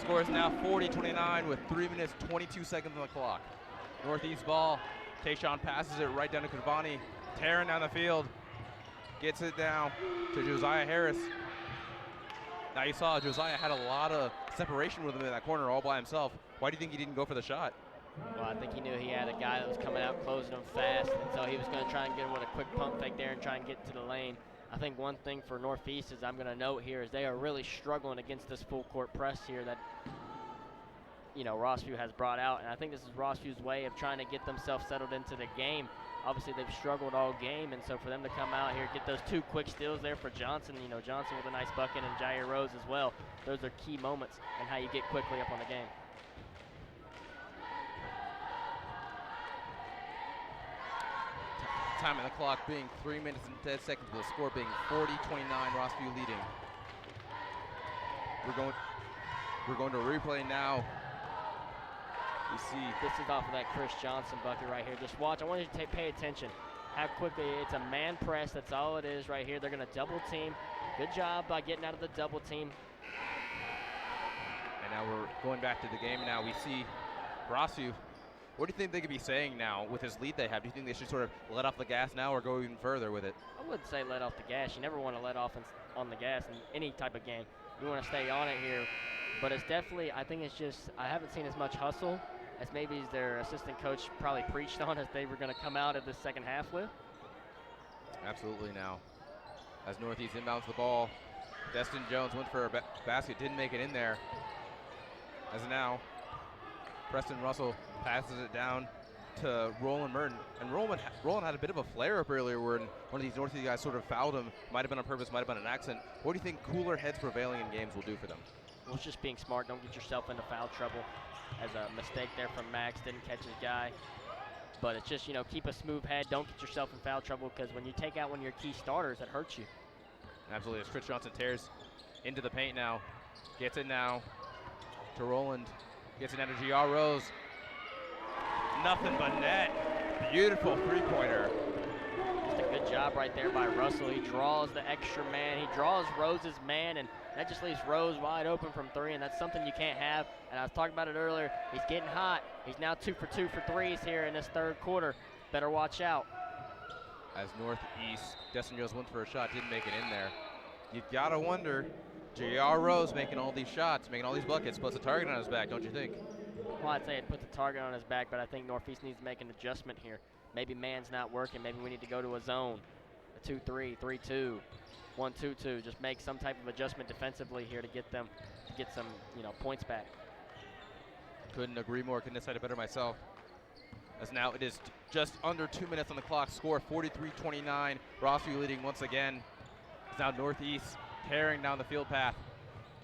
Scores now 40-29 with 3 minutes, 22 seconds on the clock. Northeast ball. Tayshawn passes it right down to Cavani. Tearing down the field. Gets it down to Josiah Harris. Now you saw Josiah had a lot of separation with him in that corner all by himself. Why do you think he didn't go for the shot? Well, I think he knew he had a guy that was coming out closing him fast, and so he was going to try and get him with a quick pump fake there and try and get to the lane. I think one thing for Northeast is I'm going to note here is they are really struggling against this full court press here that, you know, Rossview has brought out. And I think this is Rossview's way of trying to get themselves settled into the game. Obviously, they've struggled all game, and so for them to come out here, get those 2 quick steals there for Johnson, you know, Johnson with a nice bucket and Jair Rose as well. Those are key moments in how you get quickly up on the game. Time on the clock being 3 minutes and 10 seconds, the score being 40-29, Rossview leading. We're going to replay now. You see, this is off of that Chris Johnson bucket right here. Just watch. I want you to pay attention how quickly it's a man press. That's all it is right here. They're going to double team. Good job by getting out of the double team. And now we're going back to the game. Now we see Rossview. What do you think they could be saying now with this lead they have? Do you think they should sort of let off the gas now or go even further with it? I wouldn't say let off the gas. You never want to let off on the gas in any type of game. You want to stay on it here. But it's definitely, I think it's just, I haven't seen as much hustle as maybe their assistant coach probably preached on as they were going to come out of the second half with. Absolutely now. As Northeast inbounds the ball, Destin Jones went for a basket, didn't make it in there. As now, Preston Russell passes it down to Roland Merton. And Roland had a bit of a flare-up earlier where one of these Northeast guys sort of fouled him. Might have been on purpose, might have been an accident. What do you think cooler heads prevailing in games will do for them? Well, it's just being smart. Don't get yourself into foul trouble. As a mistake there from Max, didn't catch his guy. But it's just, you know, keep a smooth head. Don't get yourself in foul trouble because when you take out one of your key starters, that hurts you. Absolutely. As Chris Johnson tears into the paint now. Gets it now to Roland. Gets it down to GR Rose. Nothing but net. Beautiful three-pointer. Just a good job right there by Russell. He draws the extra man. He draws Rose's man, and that just leaves Rose wide open from three, and that's something you can't have. And I was talking about it earlier. He's getting hot. He's now 2 for 2 for threes here in this third quarter. Better watch out. As Northeast, Destin Jones went for a shot, didn't make it in there. You gotta wonder, J.R. Rose making all these shots, making all these buckets, puts a target on his back, don't you think? Well, I'd say it puts a target on his back, but I think Northeast needs to make an adjustment here. Maybe man's not working. Maybe we need to go to a zone, a 2-3, 3-2, 1-2-2. Just make some type of adjustment defensively here to get some, points back. Couldn't agree more. Couldn't have said it better myself. As now it is just under 2 minutes on the clock. Score 43-29. Rossview leading once again. It's now Northeast tearing down the field path.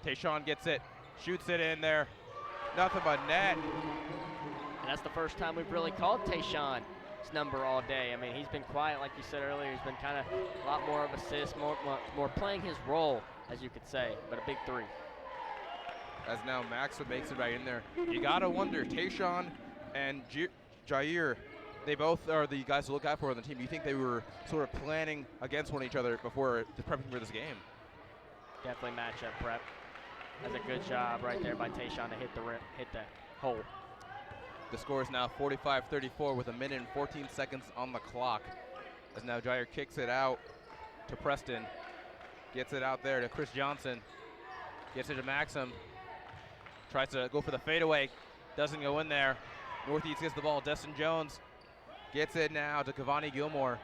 Tayshawn gets it, shoots it in there. Nothing but net. And that's the first time we've really called Tayshawn's number all day. I mean, he's been quiet, like you said earlier. He's been kind of a lot more of assists, more playing his role, as you could say, but a big three. As now Maxwood makes it right in there. You gotta wonder, Tayshawn and Jair, they both are the guys to look out for on the team. You think they were sort of planning against one each other before prepping for this game? Definitely matchup prep. That's a good job right there by Tayshawn to hit the hole. The score is now 45-34 with 1 minute and 14 seconds on the clock. As now Jair kicks it out to Preston. Gets it out there to Chris Johnson. Gets it to Maxim. Tries to go for the fadeaway. Doesn't go in there. Northeast gets the ball. Destin Jones gets it now to Cavani Gilmore.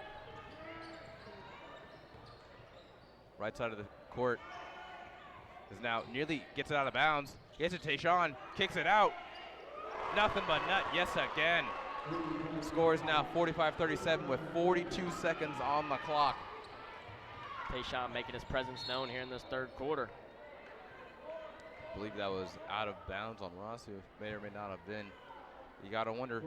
Right side of the court. Is now nearly gets it out of bounds. Gets it to Tayshawn. Kicks it out. Nothing but net, yes again. Score is now 45-37 with 42 seconds on the clock. Tayshawn making his presence known here in this third quarter. I believe that was out of bounds on Rossview. May or may not have been. You gotta wonder,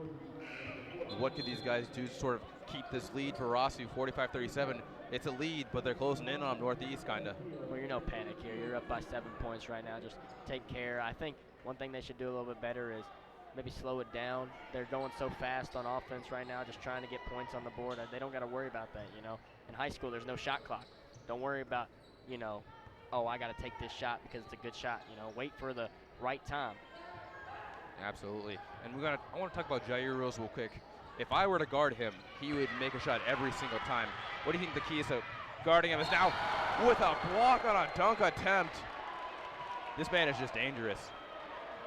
what could these guys do to sort of keep this lead for Rossview, 45-37. It's a lead, but they're closing in on Northeast, kinda. Well, you're no panic here. You're up by 7 points right now. Just take care. I think one thing they should do a little bit better is maybe slow it down. They're going so fast on offense right now, just trying to get points on the board. They don't got to worry about that, In high school, there's no shot clock. Don't worry about, oh, I got to take this shot because it's a good shot. Wait for the right time. Absolutely. And I want to talk about Jair Rose real quick. If I were to guard him, he would make a shot every single time. What do you think the key is to guarding him? Is now with a block on a dunk attempt. This man is just dangerous.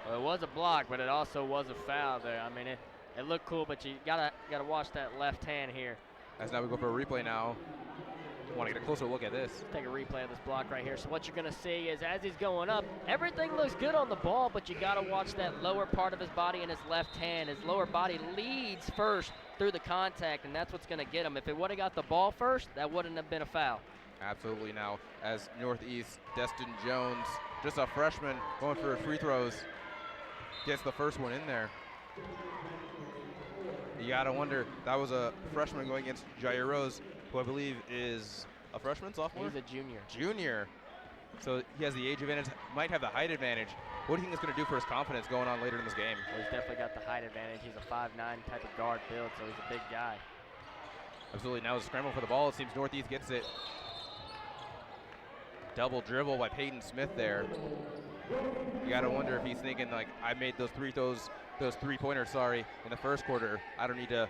Well, it was a block, but it also was a foul there. I mean, it looked cool, but you gotta watch that left hand here. As now we go for a replay now. Want to get a closer look at this. Take a replay of this block right here. So what you're gonna see is as he's going up, everything looks good on the ball, but you gotta watch that lower part of his body and his left hand. His lower body leads first through the contact, and that's what's gonna get him. If it would have got the ball first, that wouldn't have been a foul. Absolutely. Now, as Northeast, Destin Jones, just a freshman, going for free throws. Gets the first one in there. You gotta wonder, that was a freshman going against Jair Rose, who I believe is a freshman, sophomore? He's a junior. Junior. So he has the age advantage, might have the height advantage. What do you think it's gonna do for his confidence going on later in this game? Well, he's definitely got the height advantage. He's a 5'9" type of guard build, so he's a big guy. Absolutely. Now it's a scramble for the ball. It seems Northeast gets it. Double dribble by Peyton Smith there. You gotta wonder if he's thinking like, I made those three-pointers, in the first quarter. I don't need to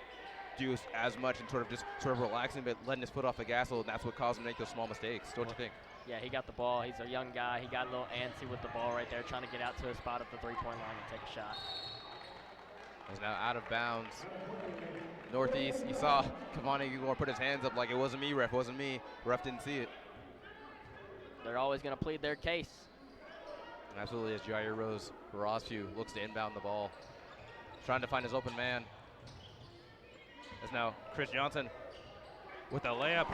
do as much and sort of relaxing, but letting his foot off the gas a little, and that's what caused him to make those small mistakes. Don't you think? Yeah, he got the ball. He's a young guy. He got a little antsy with the ball right there, trying to get out to a spot at the three-point line and take a shot. He's now out of bounds. Northeast, you saw Cavani Gilmore put his hands up like it wasn't me, ref, wasn't me. Ref didn't see it. They're always gonna plead their case. Absolutely, as Jair Rose for Rossview looks to inbound the ball. Trying to find his open man. As now Chris Johnson with a layup.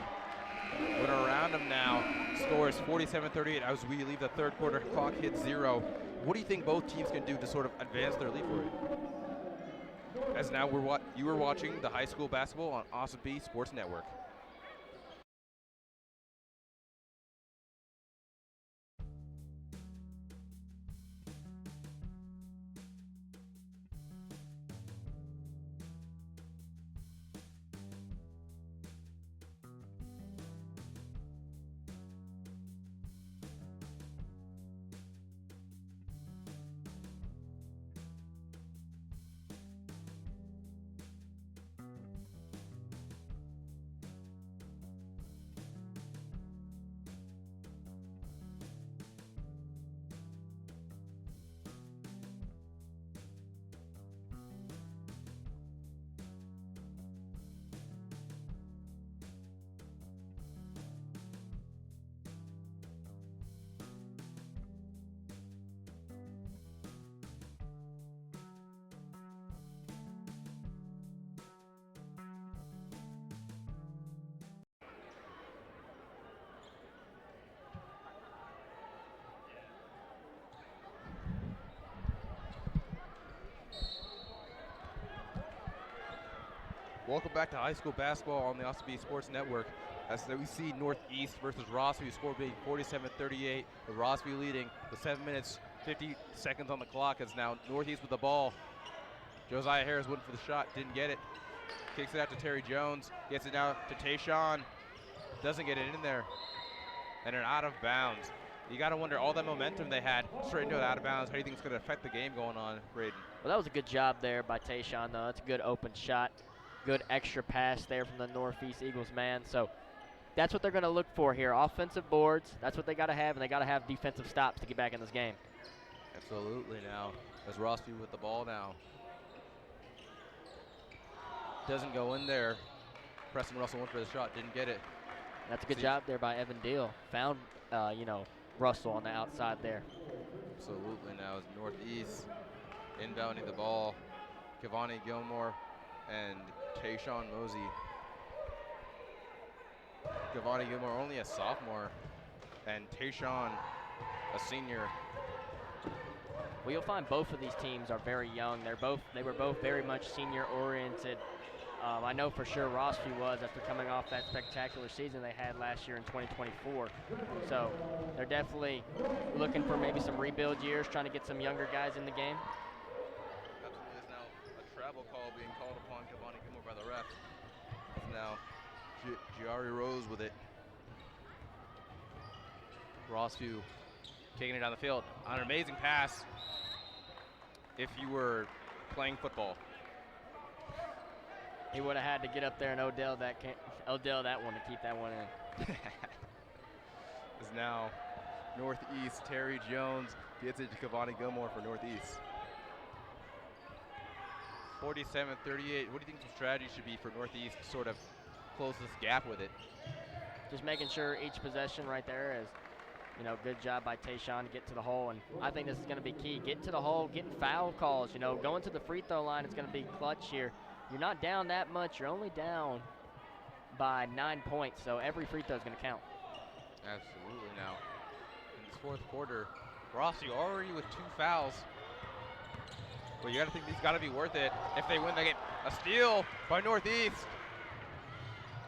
Went around him now. Scores 47-38 as we leave the third quarter. Clock hits 0. What do you think both teams can do to sort of advance their lead for it? As now you were watching the high school basketball on Austin Peay Sports Network. Welcome back to high school basketball on the Austin Peay Sports Network. As we see Northeast versus Rossview, score being 47-38, with Rossview leading with 7 minutes, 50 seconds on the clock. As now Northeast with the ball. Josiah Harris went for the shot, didn't get it. Kicks it out to Terry Jones, gets it now to Tayshawn, doesn't get it in there. And an out of bounds. You got to wonder, all that momentum they had straight into the out of bounds, how do you think it's going to affect the game going on, Braden? Well, that was a good job there by Tayshawn, though. That's a good open shot. Good extra pass there from the Northeast Eagles man. So that's what they're going to look for here. Offensive boards, that's what they got to have, and they got to have defensive stops to get back in this game. Absolutely now. As Rossview with the ball now. Doesn't go in there. Preston Russell went for the shot, didn't get it. That's a good job there by Evan Deal. Found, Russell on the outside there. Absolutely now is Northeast inbounding the ball. Kavani Gilmore and Tayshawn Mosey. Kavani Gilmore only a sophomore, and Tayshawn a senior. Well, you'll find both of these teams are very young. They were both very much senior oriented. I know for sure Rossview was after coming off that spectacular season they had last year in 2024. So they're definitely looking for maybe some rebuild years, trying to get some younger guys in the game. Absolutely. There's now a travel call being called upon Kavani Gilmore by the ref. It's now Giari Rose with it. Rossview kicking it down the field on an amazing pass. If you were playing football, he would have had to get up there and Odell that one to keep that one in. Is now Northeast. Terry Jones gets it to Kavani Gilmore for Northeast. 47-38. What do you think some strategy should be for Northeast to sort of close this gap with it? Just making sure each possession right there is, good job by Tayshawn to get to the hole, and I think this is going to be key. Getting to the hole, getting foul calls, going to the free throw line is going to be clutch here. You're not down that much. You're only down by 9 points, so every free throw is going to count. Absolutely now. In this fourth quarter, Rossview already with 2 fouls. Well, you got to think these got to be worth it. If they win, they get a steal by Northeast.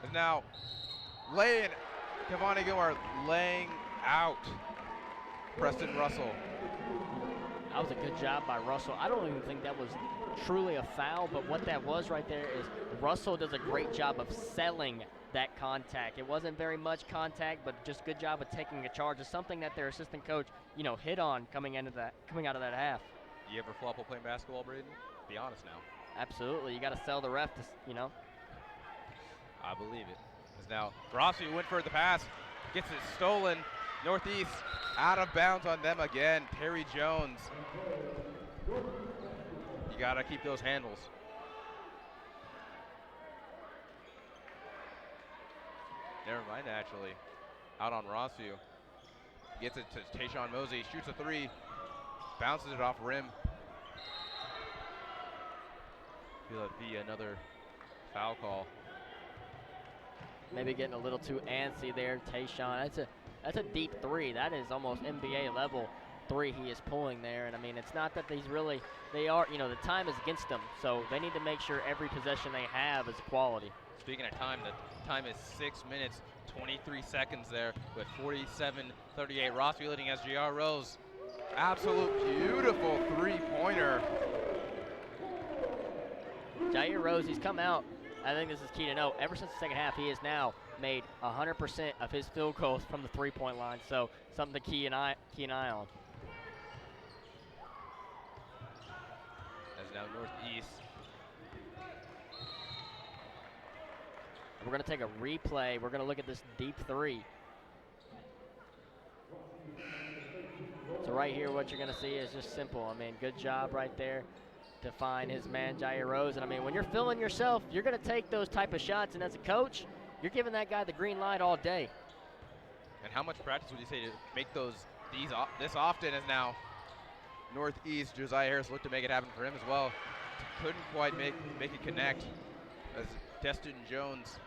Is now Kavani Gilmore laying out Preston Russell. That was a good job by Russell. I don't even think that was truly a foul, but what that was right there is Russell does a great job of selling that contact. It wasn't very much contact, but just good job of taking a charge. It's something that their assistant coach, hit on coming out of that half. You ever flop while playing basketball, Braden? Be honest now. Absolutely. You got to sell the ref to, I believe it. As now Rossview went for the pass, gets it stolen. Northeast out of bounds on them again. Terry Jones. You got to keep those handles. Never mind, actually. Out on Rossview. Gets it to Tayshawn Mosey. Shoots a 3. Bounces it off rim. Feel it be another foul call. Maybe getting a little too antsy there, Tayshawn. That's a deep 3. That is almost NBA level 3 he is pulling there. And I mean, it's not that they are, the time is against them. So they need to make sure every possession they have is quality. Speaking of time, the time is 6 minutes, 23 seconds there with 47-38. Rossview leading SGR Rose. Absolute beautiful 3-pointer. Jair Rose, he's come out. I think this is key to know. Ever since the second half, he has now made 100% of his field goals from the 3-point line. So something to keep an eye on. As now Northeast. We're going to take a replay. We're going to look at this deep 3. So right here, what you're going to see is just simple. I mean, good job right there to find his man, Jair Rose. And I mean, when you're feeling yourself, you're going to take those type of shots. And as a coach, you're giving that guy the green light all day. And how much practice would you say to make this often? As now Northeast, Josiah Harris looked to make it happen for him as well. Couldn't quite make it connect. As Destin Jones,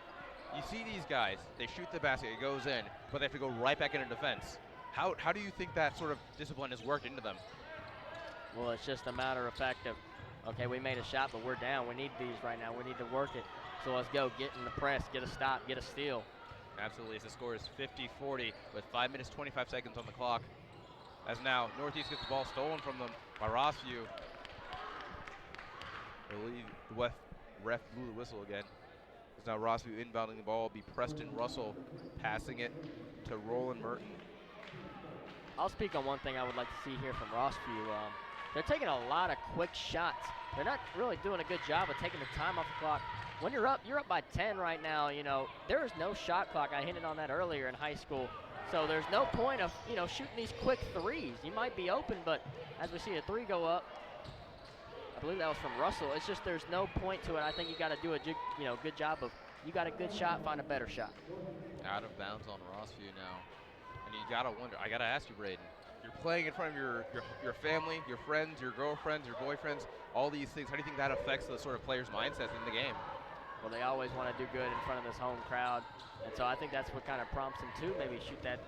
you see these guys, they shoot the basket, it goes in, but they have to go right back into defense. How do you think that sort of discipline has worked into them? Well, it's just a matter of fact of, okay, we made a shot, but we're down. We need these right now. We need to work it. So let's go, get in the press, get a stop, get a steal. Absolutely, as the score is 50-40 with 5 minutes, 25 seconds on the clock. As now, Northeast gets the ball stolen from them by Rossview. I believe the ref blew the whistle again. As now Rossview inbounding the ball will be Preston Russell passing it to Roland Merton. I'll speak on one thing I would like to see here from Rossview. They're taking a lot of quick shots. They're not really doing a good job of taking the time off the clock. When you're up by 10 right now, you know, there is no shot clock. I hinted on that earlier in high school. So there's no point of, you know, shooting these quick threes. You might be open, but as we see a three go up, I believe that was from Russell. It's just there's no point to it. I think you got to do a good job of, you got a good shot, find a better shot. Out of bounds on Rossview now. And you got to wonder, I got to ask you, Braden, you're playing in front of your family, your friends, your girlfriends, your boyfriends, all these things. How do you think that affects the sort of players' mindsets in the game? Well, they always want to do good in front of this home crowd. And so I think that's what kind of prompts them to maybe shoot that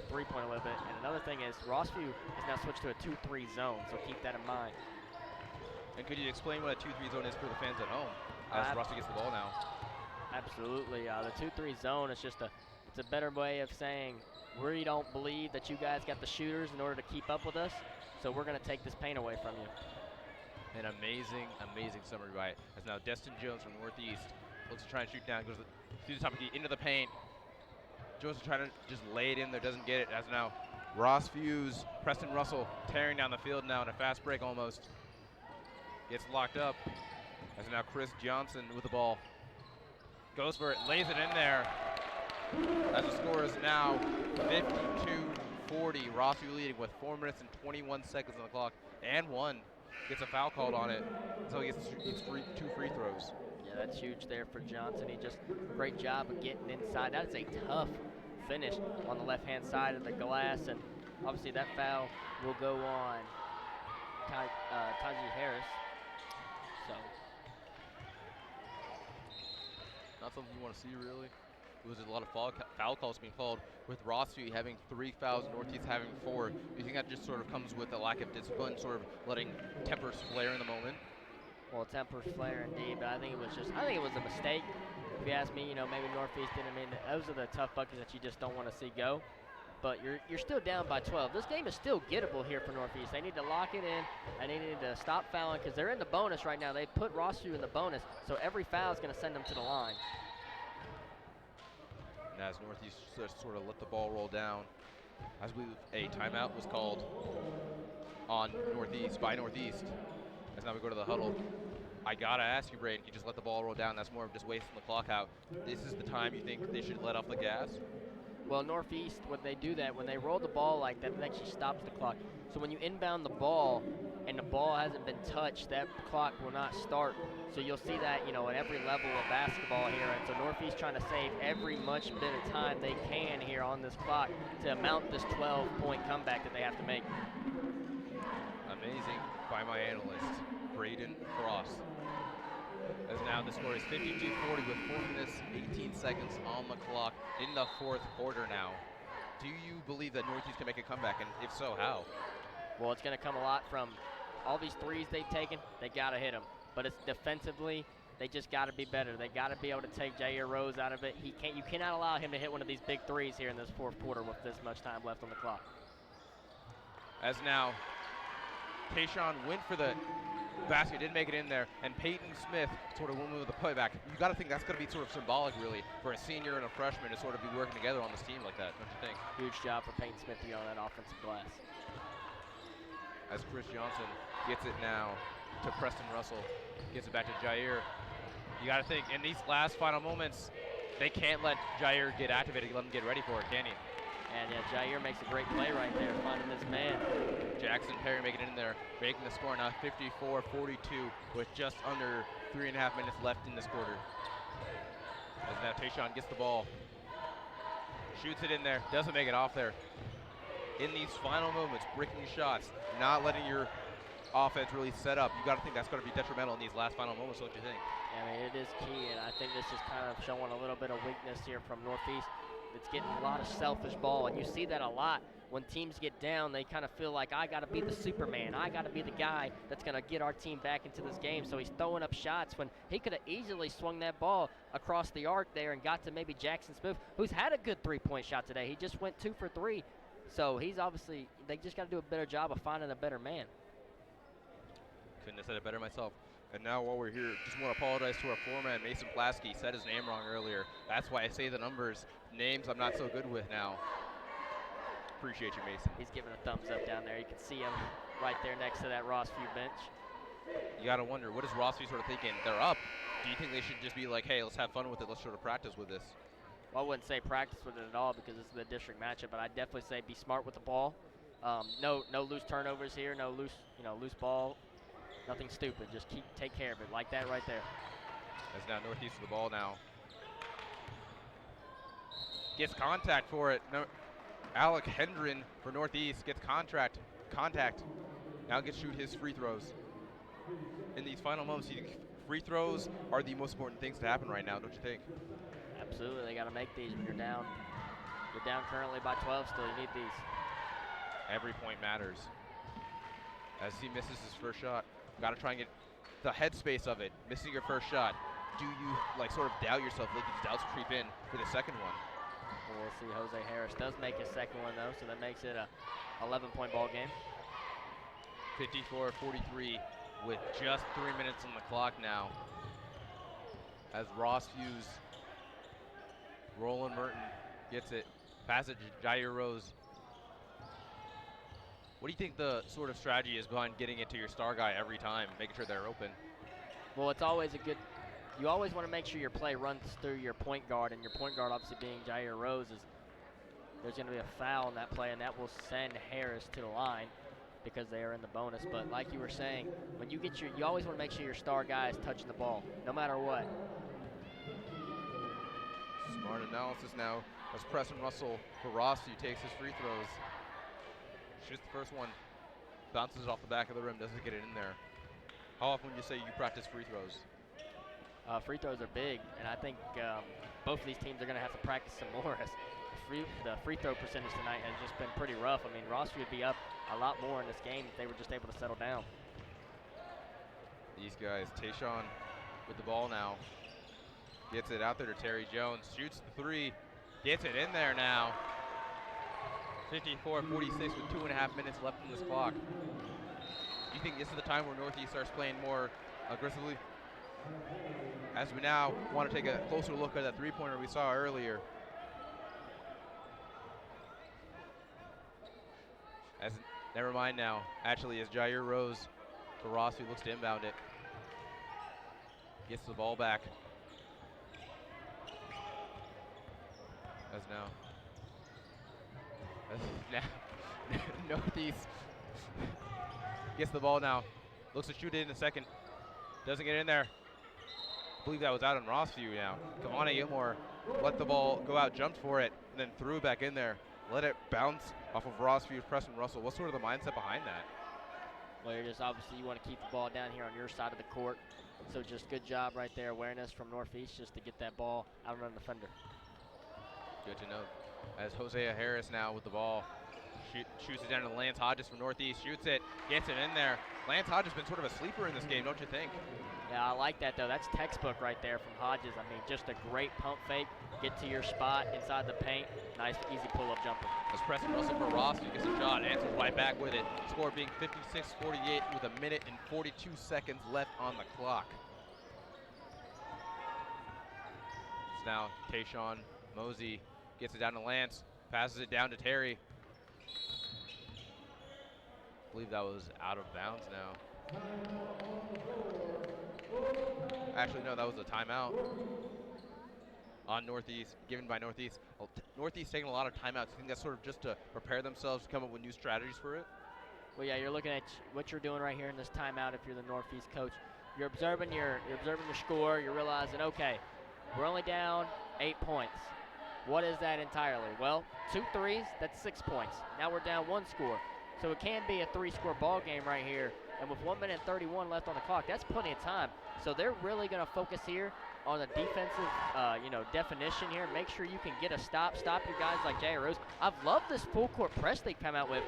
three-point a little bit. And another thing is Rossview has now switched to a 2-3 zone, so keep that in mind. And could you explain what a 2-3 zone is for the fans at home as Rossview gets the ball now? Absolutely. The 2-3 zone is just it's a better way of saying we don't believe that you guys got the shooters in order to keep up with us, so we're going to take this paint away from you. An amazing, amazing summary by it. As now Destin Jones from Northeast looks to try and shoot down, goes through the top of the key, into the paint. Jones is trying to just lay it in there, doesn't get it. As now Rossview's Preston Russell tearing down the field now in a fast break almost. Gets locked up. As now Chris Johnson with the ball. Goes for it, lays it in there. As the score is now 52-40. Rossview leading with 4 minutes and 21 seconds on the clock. And one. Gets a foul called on it. So he gets two free throws. Yeah, that's huge there for Johnson. He just great job of getting inside. That's a tough finish on the left-hand side of the glass. And obviously that foul will go on Taji Harris. So not something you want to see, really. There's a lot of foul calls being called, with Rossview having 3 fouls, Northeast having 4. Do you think that just sort of comes with a lack of discipline, sort of letting tempers flare in the moment? Well, tempers flare indeed, but I think it was a mistake. If you ask me, you know, maybe Northeast didn't mean that. Those are the tough buckets that you just don't want to see go. But you're still down by 12. This game is still gettable here for Northeast. They need to lock it in, and they need to stop fouling because they're in the bonus right now. They put Rossview in the bonus, so every foul is going to send them to the line. And as Northeast just sort of let the ball roll down, a timeout was called on Northeast, by Northeast. As now we go to the huddle. I gotta ask you, Braden, you just let the ball roll down. That's more of just wasting the clock out. This is the time you think they should let off the gas? Well, Northeast, when they do that, when they roll the ball like that, it actually stops the clock. So when you inbound the ball and the ball hasn't been touched, that clock will not start. So you'll see that, you know, at every level of basketball here. And so Northeast trying to save every much bit of time they can here on this clock to mount this 12-point comeback that they have to make. Amazing by my analyst, Braden Frost. As now the score is 52-40 with 4 minutes, 18 seconds on the clock in the fourth quarter now. Do you believe that Northeast can make a comeback, and if so, how? Well, it's going to come a lot from all these threes they've taken. They got to hit them. But it's defensively, they just got to be better. They got to be able to take Jair Rose out of it. You cannot allow him to hit one of these big threes here in this fourth quarter with this much time left on the clock. As now, Tayshawn went for the basket, didn't make it in there, and Peyton Smith sort of went with the putback. You got to think that's going to be sort of symbolic, really, for a senior and a freshman to sort of be working together on this team like that, don't you think? Huge job for Peyton Smith to get on that offensive glass. As Chris Johnson gets it now to Preston Russell, gets it back to Jair. You got to think, in these last final moments, they can't let Jair get activated, let him get ready for it, can he? And yeah, Jair makes a great play right there, finding this man. Jackson Perry making it in there, making the score now 54-42 with just under 3.5 minutes left in this quarter. As now Tayshawn gets the ball, shoots it in there, doesn't make it off there. In these final moments, breaking shots, not letting your offense really set up. You got to think that's going to be detrimental in these last final moments, don't you think? I mean, it is key, and I think this is kind of showing a little bit of weakness here from Northeast. It's getting a lot of selfish ball, and you see that a lot when teams get down, they kind of feel like, I got to be the Superman. I got to be the guy that's going to get our team back into this game. So he's throwing up shots when he could have easily swung that ball across the arc there and got to maybe Jackson Smith, who's had a good three-point shot today. He just went 2 for 3. So he's obviously, they just got to do a better job of finding a better man. Couldn't have said it better myself. And now while we're here, just want to apologize to our foreman, Mason Plasky. Said his name wrong earlier. That's why I say the numbers. Names I'm not so good with now. Appreciate you, Mason. He's giving a thumbs up down there. You can see him right there next to that Rossview bench. You got to wonder, what is Rossview sort of thinking? They're up. Do you think they should just be like, hey, let's have fun with it. Let's sort of practice with this? Well, I wouldn't say practice with it at all because this is the district matchup, but I'd definitely say be smart with the ball. No loose turnovers here, no loose ball. Nothing stupid. Just take care of it like that right there. That's now Northeast with the ball now. Gets contact for it. No, Alec Hendren for Northeast gets contact. Now gets shoot his free throws. In these final moments, free throws are the most important things to happen right now, don't you think? Absolutely, they got to make these when you're down. You're down currently by 12 still. You need these. Every point matters. As he misses his first shot, got to try and get the headspace of it. Missing your first shot. Do you like sort of doubt yourself, let these doubts creep in for the second one? We'll see. Jose Harris does make his second one though, so that makes it a 11-point ball game. 54-43 with just 3 minutes on the clock now. As Rossview's Roland Merton gets it. Passage to Jair Rose. What do you think the sort of strategy is behind getting it to your star guy every time, making sure they're open? Well, it's always you always want to make sure your play runs through your point guard, and your point guard obviously being Jair Rose. There's going to be a foul in that play, and that will send Harris to the line because they are in the bonus. But like you were saying, when you always want to make sure your star guy is touching the ball, no matter what. Smart analysis now as Preston Russell for Rossview takes his free throws. Shoots the first one, bounces it off the back of the rim, doesn't get it in there. How often would you say you practice free throws? Free throws are big, and I think both of these teams are going to have to practice some more as the free throw percentage tonight has just been pretty rough. I mean, Rossview would be up a lot more in this game if they were just able to settle down. These guys, Tayshawn with the ball now. Gets it out there to Terry Jones, shoots the three, gets it in there now. 54-46 with 2.5 minutes left in this clock. Do you think this is the time where Northeast starts playing more aggressively? As we now want to take a closer look at that three-pointer we saw earlier. Never mind now. Actually, as Jair Rose for Rossview looks to inbound it. Gets the ball back. Northeast gets the ball now. Looks to shoot it in a second. Doesn't get in there. I believe that was out on Rossview now. Kamani Gilmore let the ball go out, jumped for it, and then threw it back in there. Let it bounce off of Rossview's Preston Russell. What's sort of the mindset behind that? Well, you're just obviously you want to keep the ball down here on your side of the court. So just good job right there. Awareness from Northeast just to get that ball out on the defender. Good to know. As Hosea Harris now with the ball. Shoots it down to Lance Hodges from Northeast. Shoots it. Gets it in there. Lance Hodges has been sort of a sleeper in this game, don't you think? Yeah, I like that, though. That's textbook right there from Hodges. I mean, just a great pump fake. Get to your spot inside the paint. Nice, easy pull-up jumper. As Preston Russell for Rossview gets a shot. Answers right back with it. Score being 56-48 with 1 minute and 42 seconds left on the clock. It's now Tayshawn Mosey gets it down to Lance. Passes it down to Terry. I believe that was out of bounds now. Actually, no, that was a timeout on Northeast, given by Northeast. Well, Northeast taking a lot of timeouts. You think that's sort of just to prepare themselves to come up with new strategies for it? Well, yeah, you're looking at what you're doing right here in this timeout if you're the Northeast coach. You're observing your score. You're realizing, okay, we're only down 8 points. What is that entirely? Well, 2 threes, that's 6 points. Now we're down 1 score. So it can be a 3-score ball game right here. And with 1 minute and 31 left on the clock, that's plenty of time. So they're really going to focus here on the defensive, definition here. Make sure you can get a stop your guys like Jair Rose. I've loved this full court press they've come out with.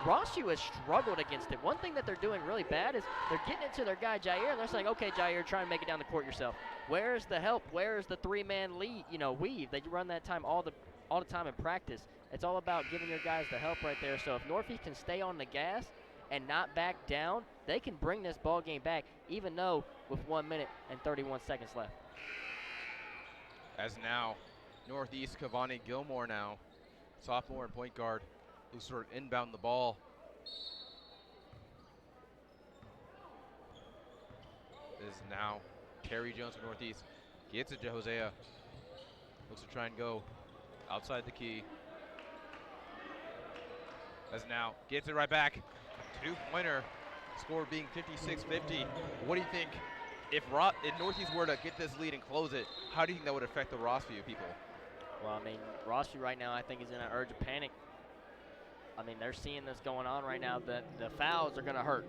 Rossview has struggled against it. One thing that they're doing really bad is they're getting it to their guy Jair, and they're saying, okay, Jair, try and make it down the court yourself. Where's the help? Where's the three-man lead, weave? They run that time all the time in practice. It's all about giving your guys the help right there. So if Northeast can stay on the gas and not back down, they can bring this ball game back, even though with 1 minute and 31 seconds left. As now, Northeast Cavani Gilmore now, sophomore and point guard, who sort of inbound the ball. Is now Terry Jones from Northeast. Gets it to Hosea. Looks to try and go outside the key. As now gets it right back. Two-pointer. Score being 56-50. What do you think if Northeast were to get this lead and close it? How do you think that would affect the Rossview people? Well, Rossview right now I think is in an urge of panic. They're seeing this going on right now. The fouls are going to hurt.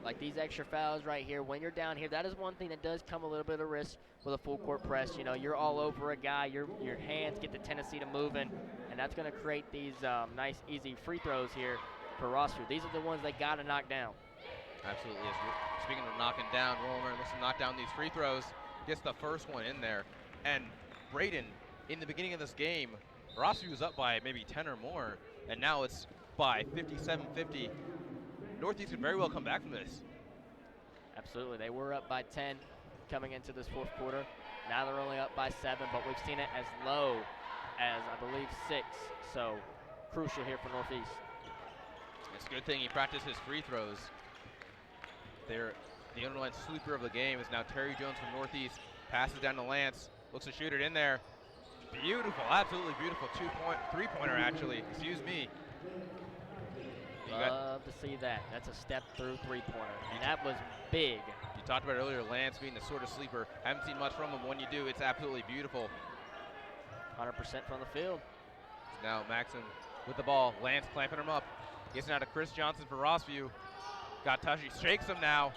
Like these extra fouls right here, when you're down here, that is one thing that does come a little bit of risk with a full court press. You're all over a guy. Your hands get the tendency to move in, and that's going to create these nice, easy free throws here for Rossview. These are the ones they got to knock down. Absolutely. Speaking of knocking down, Roller looks to knock down these free throws. Gets the first one in there. And Braden, in the beginning of this game, Rossview was up by maybe 10 or more, and now it's by 57-50. Northeast could very well come back from this. Absolutely. They were up by 10 coming into this fourth quarter. Now they're only up by 7, but we've seen it as low as, I believe, 6. So crucial here for Northeast. It's a good thing he practiced his free throws. The underlying sweeper of the game is now Terry Jones from Northeast. Passes down to Lance. Looks to shoot it in there. Beautiful, absolutely beautiful. Three-pointer actually, excuse me. Love to see that. That's a step-through three-pointer, and that was big. You talked about earlier, Lance being the sort of sleeper. Haven't seen much from him. When you do, it's absolutely beautiful. 100% from the field. Now Maxim with the ball. Lance clamping him up. Gets it out to Chris Johnson for Rossview. Got touchy, shakes him now.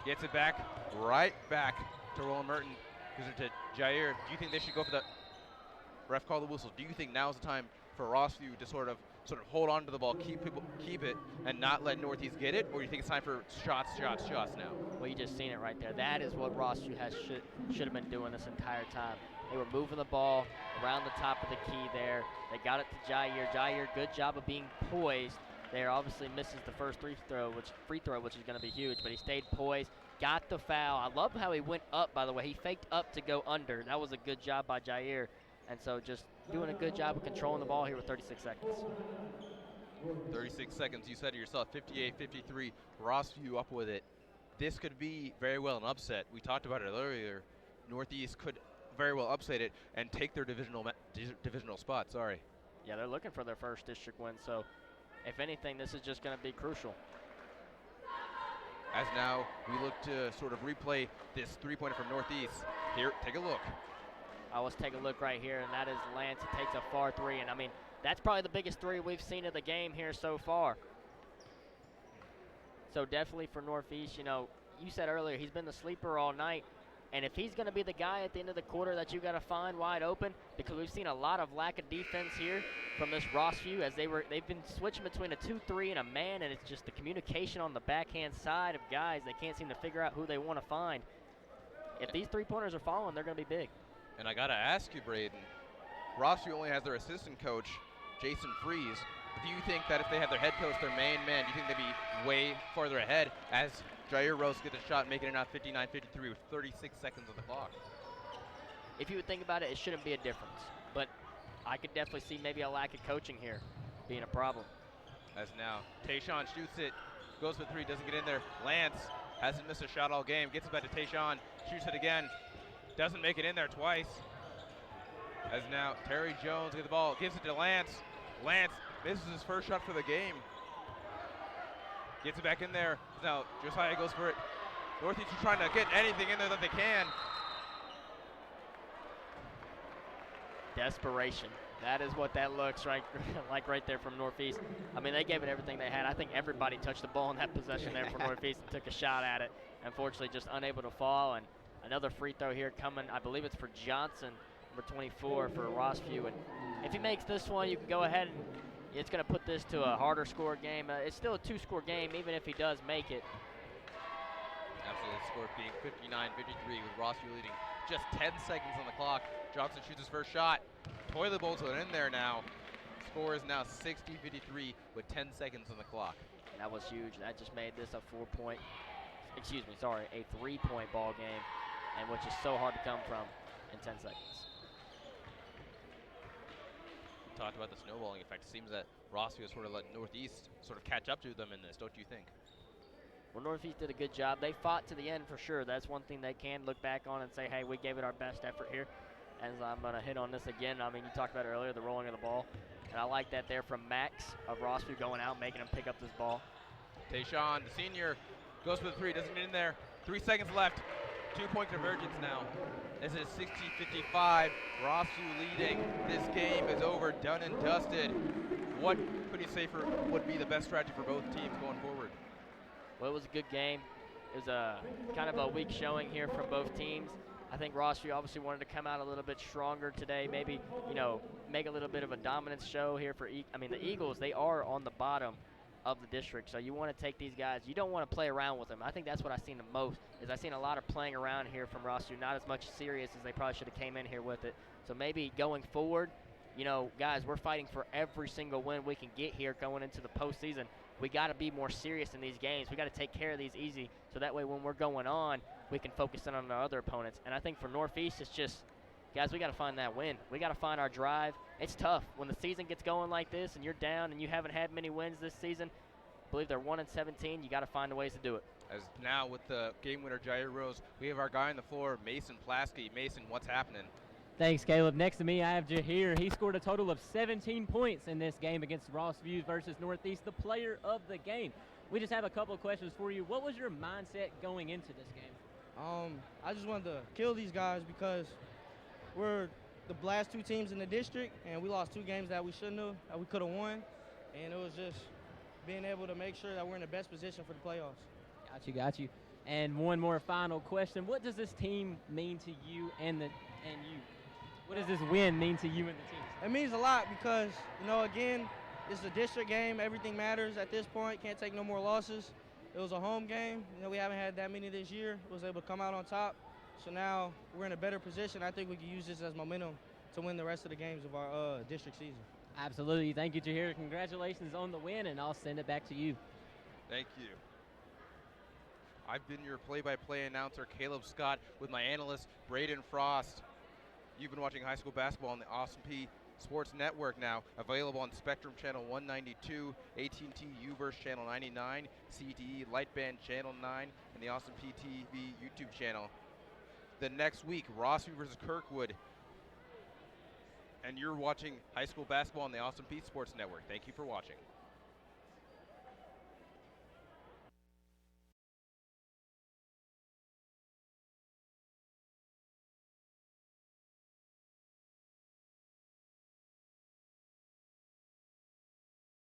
Gets it back, right back to Roland Merton. Gives it to Jair. Do you think they should go for the ref call the whistle? Do you think now's the time for Rossview to sort of hold on to the ball, keep it, and not let Northeast get it? Or do you think it's time for shots now? Well, you just seen it right there. That is what Rossview should have been doing this entire time. They were moving the ball around the top of the key there. They got it to Jair. Jair, good job of being poised. There obviously misses the first free throw, which is going to be huge, but he stayed poised, got the foul. I love how he went up, by the way. He faked up to go under. That was a good job by Jair. And so just doing a good job of controlling the ball here with 36 seconds. 36 seconds, you said to yourself, 58-53, Rossview up with it. This could be very well an upset. We talked about it earlier. Northeast could very well upset it and take their divisional spot, sorry. Yeah, they're looking for their first district win, so if anything, this is just going to be crucial. As now we look to sort of replay this three-pointer from Northeast. Here, take a look. Let's take a look right here, and that is Lance. He takes a far three, and that's probably the biggest three we've seen of the game here so far. So definitely for Northeast, you said earlier he's been the sleeper all night, and if he's going to be the guy at the end of the quarter that you got to find wide open, because we've seen a lot of lack of defense here from this Rossview as they've been switching between a 2-3 and a man, and it's just the communication on the backhand side of guys. They can't seem to figure out who they want to find. If these three-pointers are falling, they're going to be big. And I got to ask you, Braden, Rossview only has their assistant coach, Jason Freeze. Do you think that if they had their head coach, their main man, do you think they'd be way farther ahead as Jair Rose gets a shot, making it now 59-53 with 36 seconds on the clock? If you would think about it, it shouldn't be a difference. But I could definitely see maybe a lack of coaching here being a problem. As now, Tayshawn shoots it, goes for three, doesn't get in there. Lance hasn't missed a shot all game, gets it back to Tayshawn, shoots it again, doesn't make it in there twice. As now, Terry Jones gets the ball, gives it to Lance. Lance misses his first shot for the game. Gets it back in there. Now, Josiah goes for it. Northeast is trying to get anything in there that they can. Desperation. That is what that looks like right there from Northeast. They gave it everything they had. I think everybody touched the ball in that possession there for Northeast and took a shot at it. Unfortunately, just unable to fall. And Another free throw here coming, I believe it's for Johnson, number 24 for Rossview. And if he makes this one, you can go ahead and it's going to put this to a harder score game. It's still a 2-score game, even if he does make it. Absolutely, the score being 59-53 with Rossview leading just 10 seconds on the clock. Johnson shoots his first shot. Toilet bowls it in there now. Score is now 60-53 with 10 seconds on the clock. That was huge. That just made this a 3-point ball game, and which is so hard to come from in 10 seconds. We talked about the snowballing effect. It seems that Rossview sort of let Northeast sort of catch up to them in this, don't you think? Well, Northeast did a good job. They fought to the end for sure. That's one thing they can look back on and say, hey, we gave it our best effort here. As I'm going to hit on this again, I mean, you talked about it earlier, the rolling of the ball. And I like that there from Max of Rossview going out, making him pick up this ball. Tayshawn, the senior, goes for the three, doesn't get in there. 3 seconds left. 2-point convergence now. This is 60-55. Rossview leading. This game is over, done and dusted. What could you say would be the best strategy for both teams going forward? Well, it was a good game. It was a kind of a weak showing here from both teams. I think Rossview obviously wanted to come out a little bit stronger today, maybe, you know, make a little bit of a dominance show here for the Eagles, they are on the bottom of the district, so you want to take these guys. You don't want to play around with them. I think that's what I've seen the most, is I've seen a lot of playing around here from Rossview, not as much serious as they probably should have came in here with it. So maybe going forward, you know, guys, we're fighting for every single win we can get here going into the postseason. We got to be more serious in these games. We got to take care of these easy, so that way when we're going on, we can focus in on our other opponents. And I think for Northeast, it's just, guys, we got to find that win. We got to find our drive. It's tough when the season gets going like this and you're down and you haven't had many wins this season. I believe they're 1-17. You got to find ways to do it. As now with the game winner, Jair Rose, we have our guy on the floor, Mason Plasky. Mason, what's happening? Thanks, Caleb. Next to me, I have Jahir. He scored a total of 17 points in this game against Rossview versus Northeast, the player of the game. We just have a couple of questions for you. What was your mindset going into this game? I just wanted to kill these guys because we're the last 2 teams in the district, and we lost 2 games that we shouldn't have, that we could have won. And it was just being able to make sure that we're in the best position for the playoffs. Got you. And one more final question. What does this team mean to you and you? What does this win mean to you and the team? It means a lot because, you know, again, this is a district game. Everything matters at this point. Can't take no more losses. It was a home game. You know, we haven't had that many this year. Was able to come out on top. So now we're in a better position. I think we can use this as momentum to win the rest of the games of our district season. Absolutely. Thank you, Jahir. Congratulations on the win, and I'll send it back to you. Thank you. I've been your play-by-play announcer, Caleb Scott, with my analyst, Braden Frost. You've been watching high school basketball on the Austin Peay Sports Network now, available on Spectrum Channel 192, AT&T U-verse Channel 99, CDE Lightband Channel 9, and the Austin Peay TV YouTube channel. The next week, Rossview versus Kirkwood. And you're watching high school basketball on the Austin Peay Sports Network. Thank you for watching.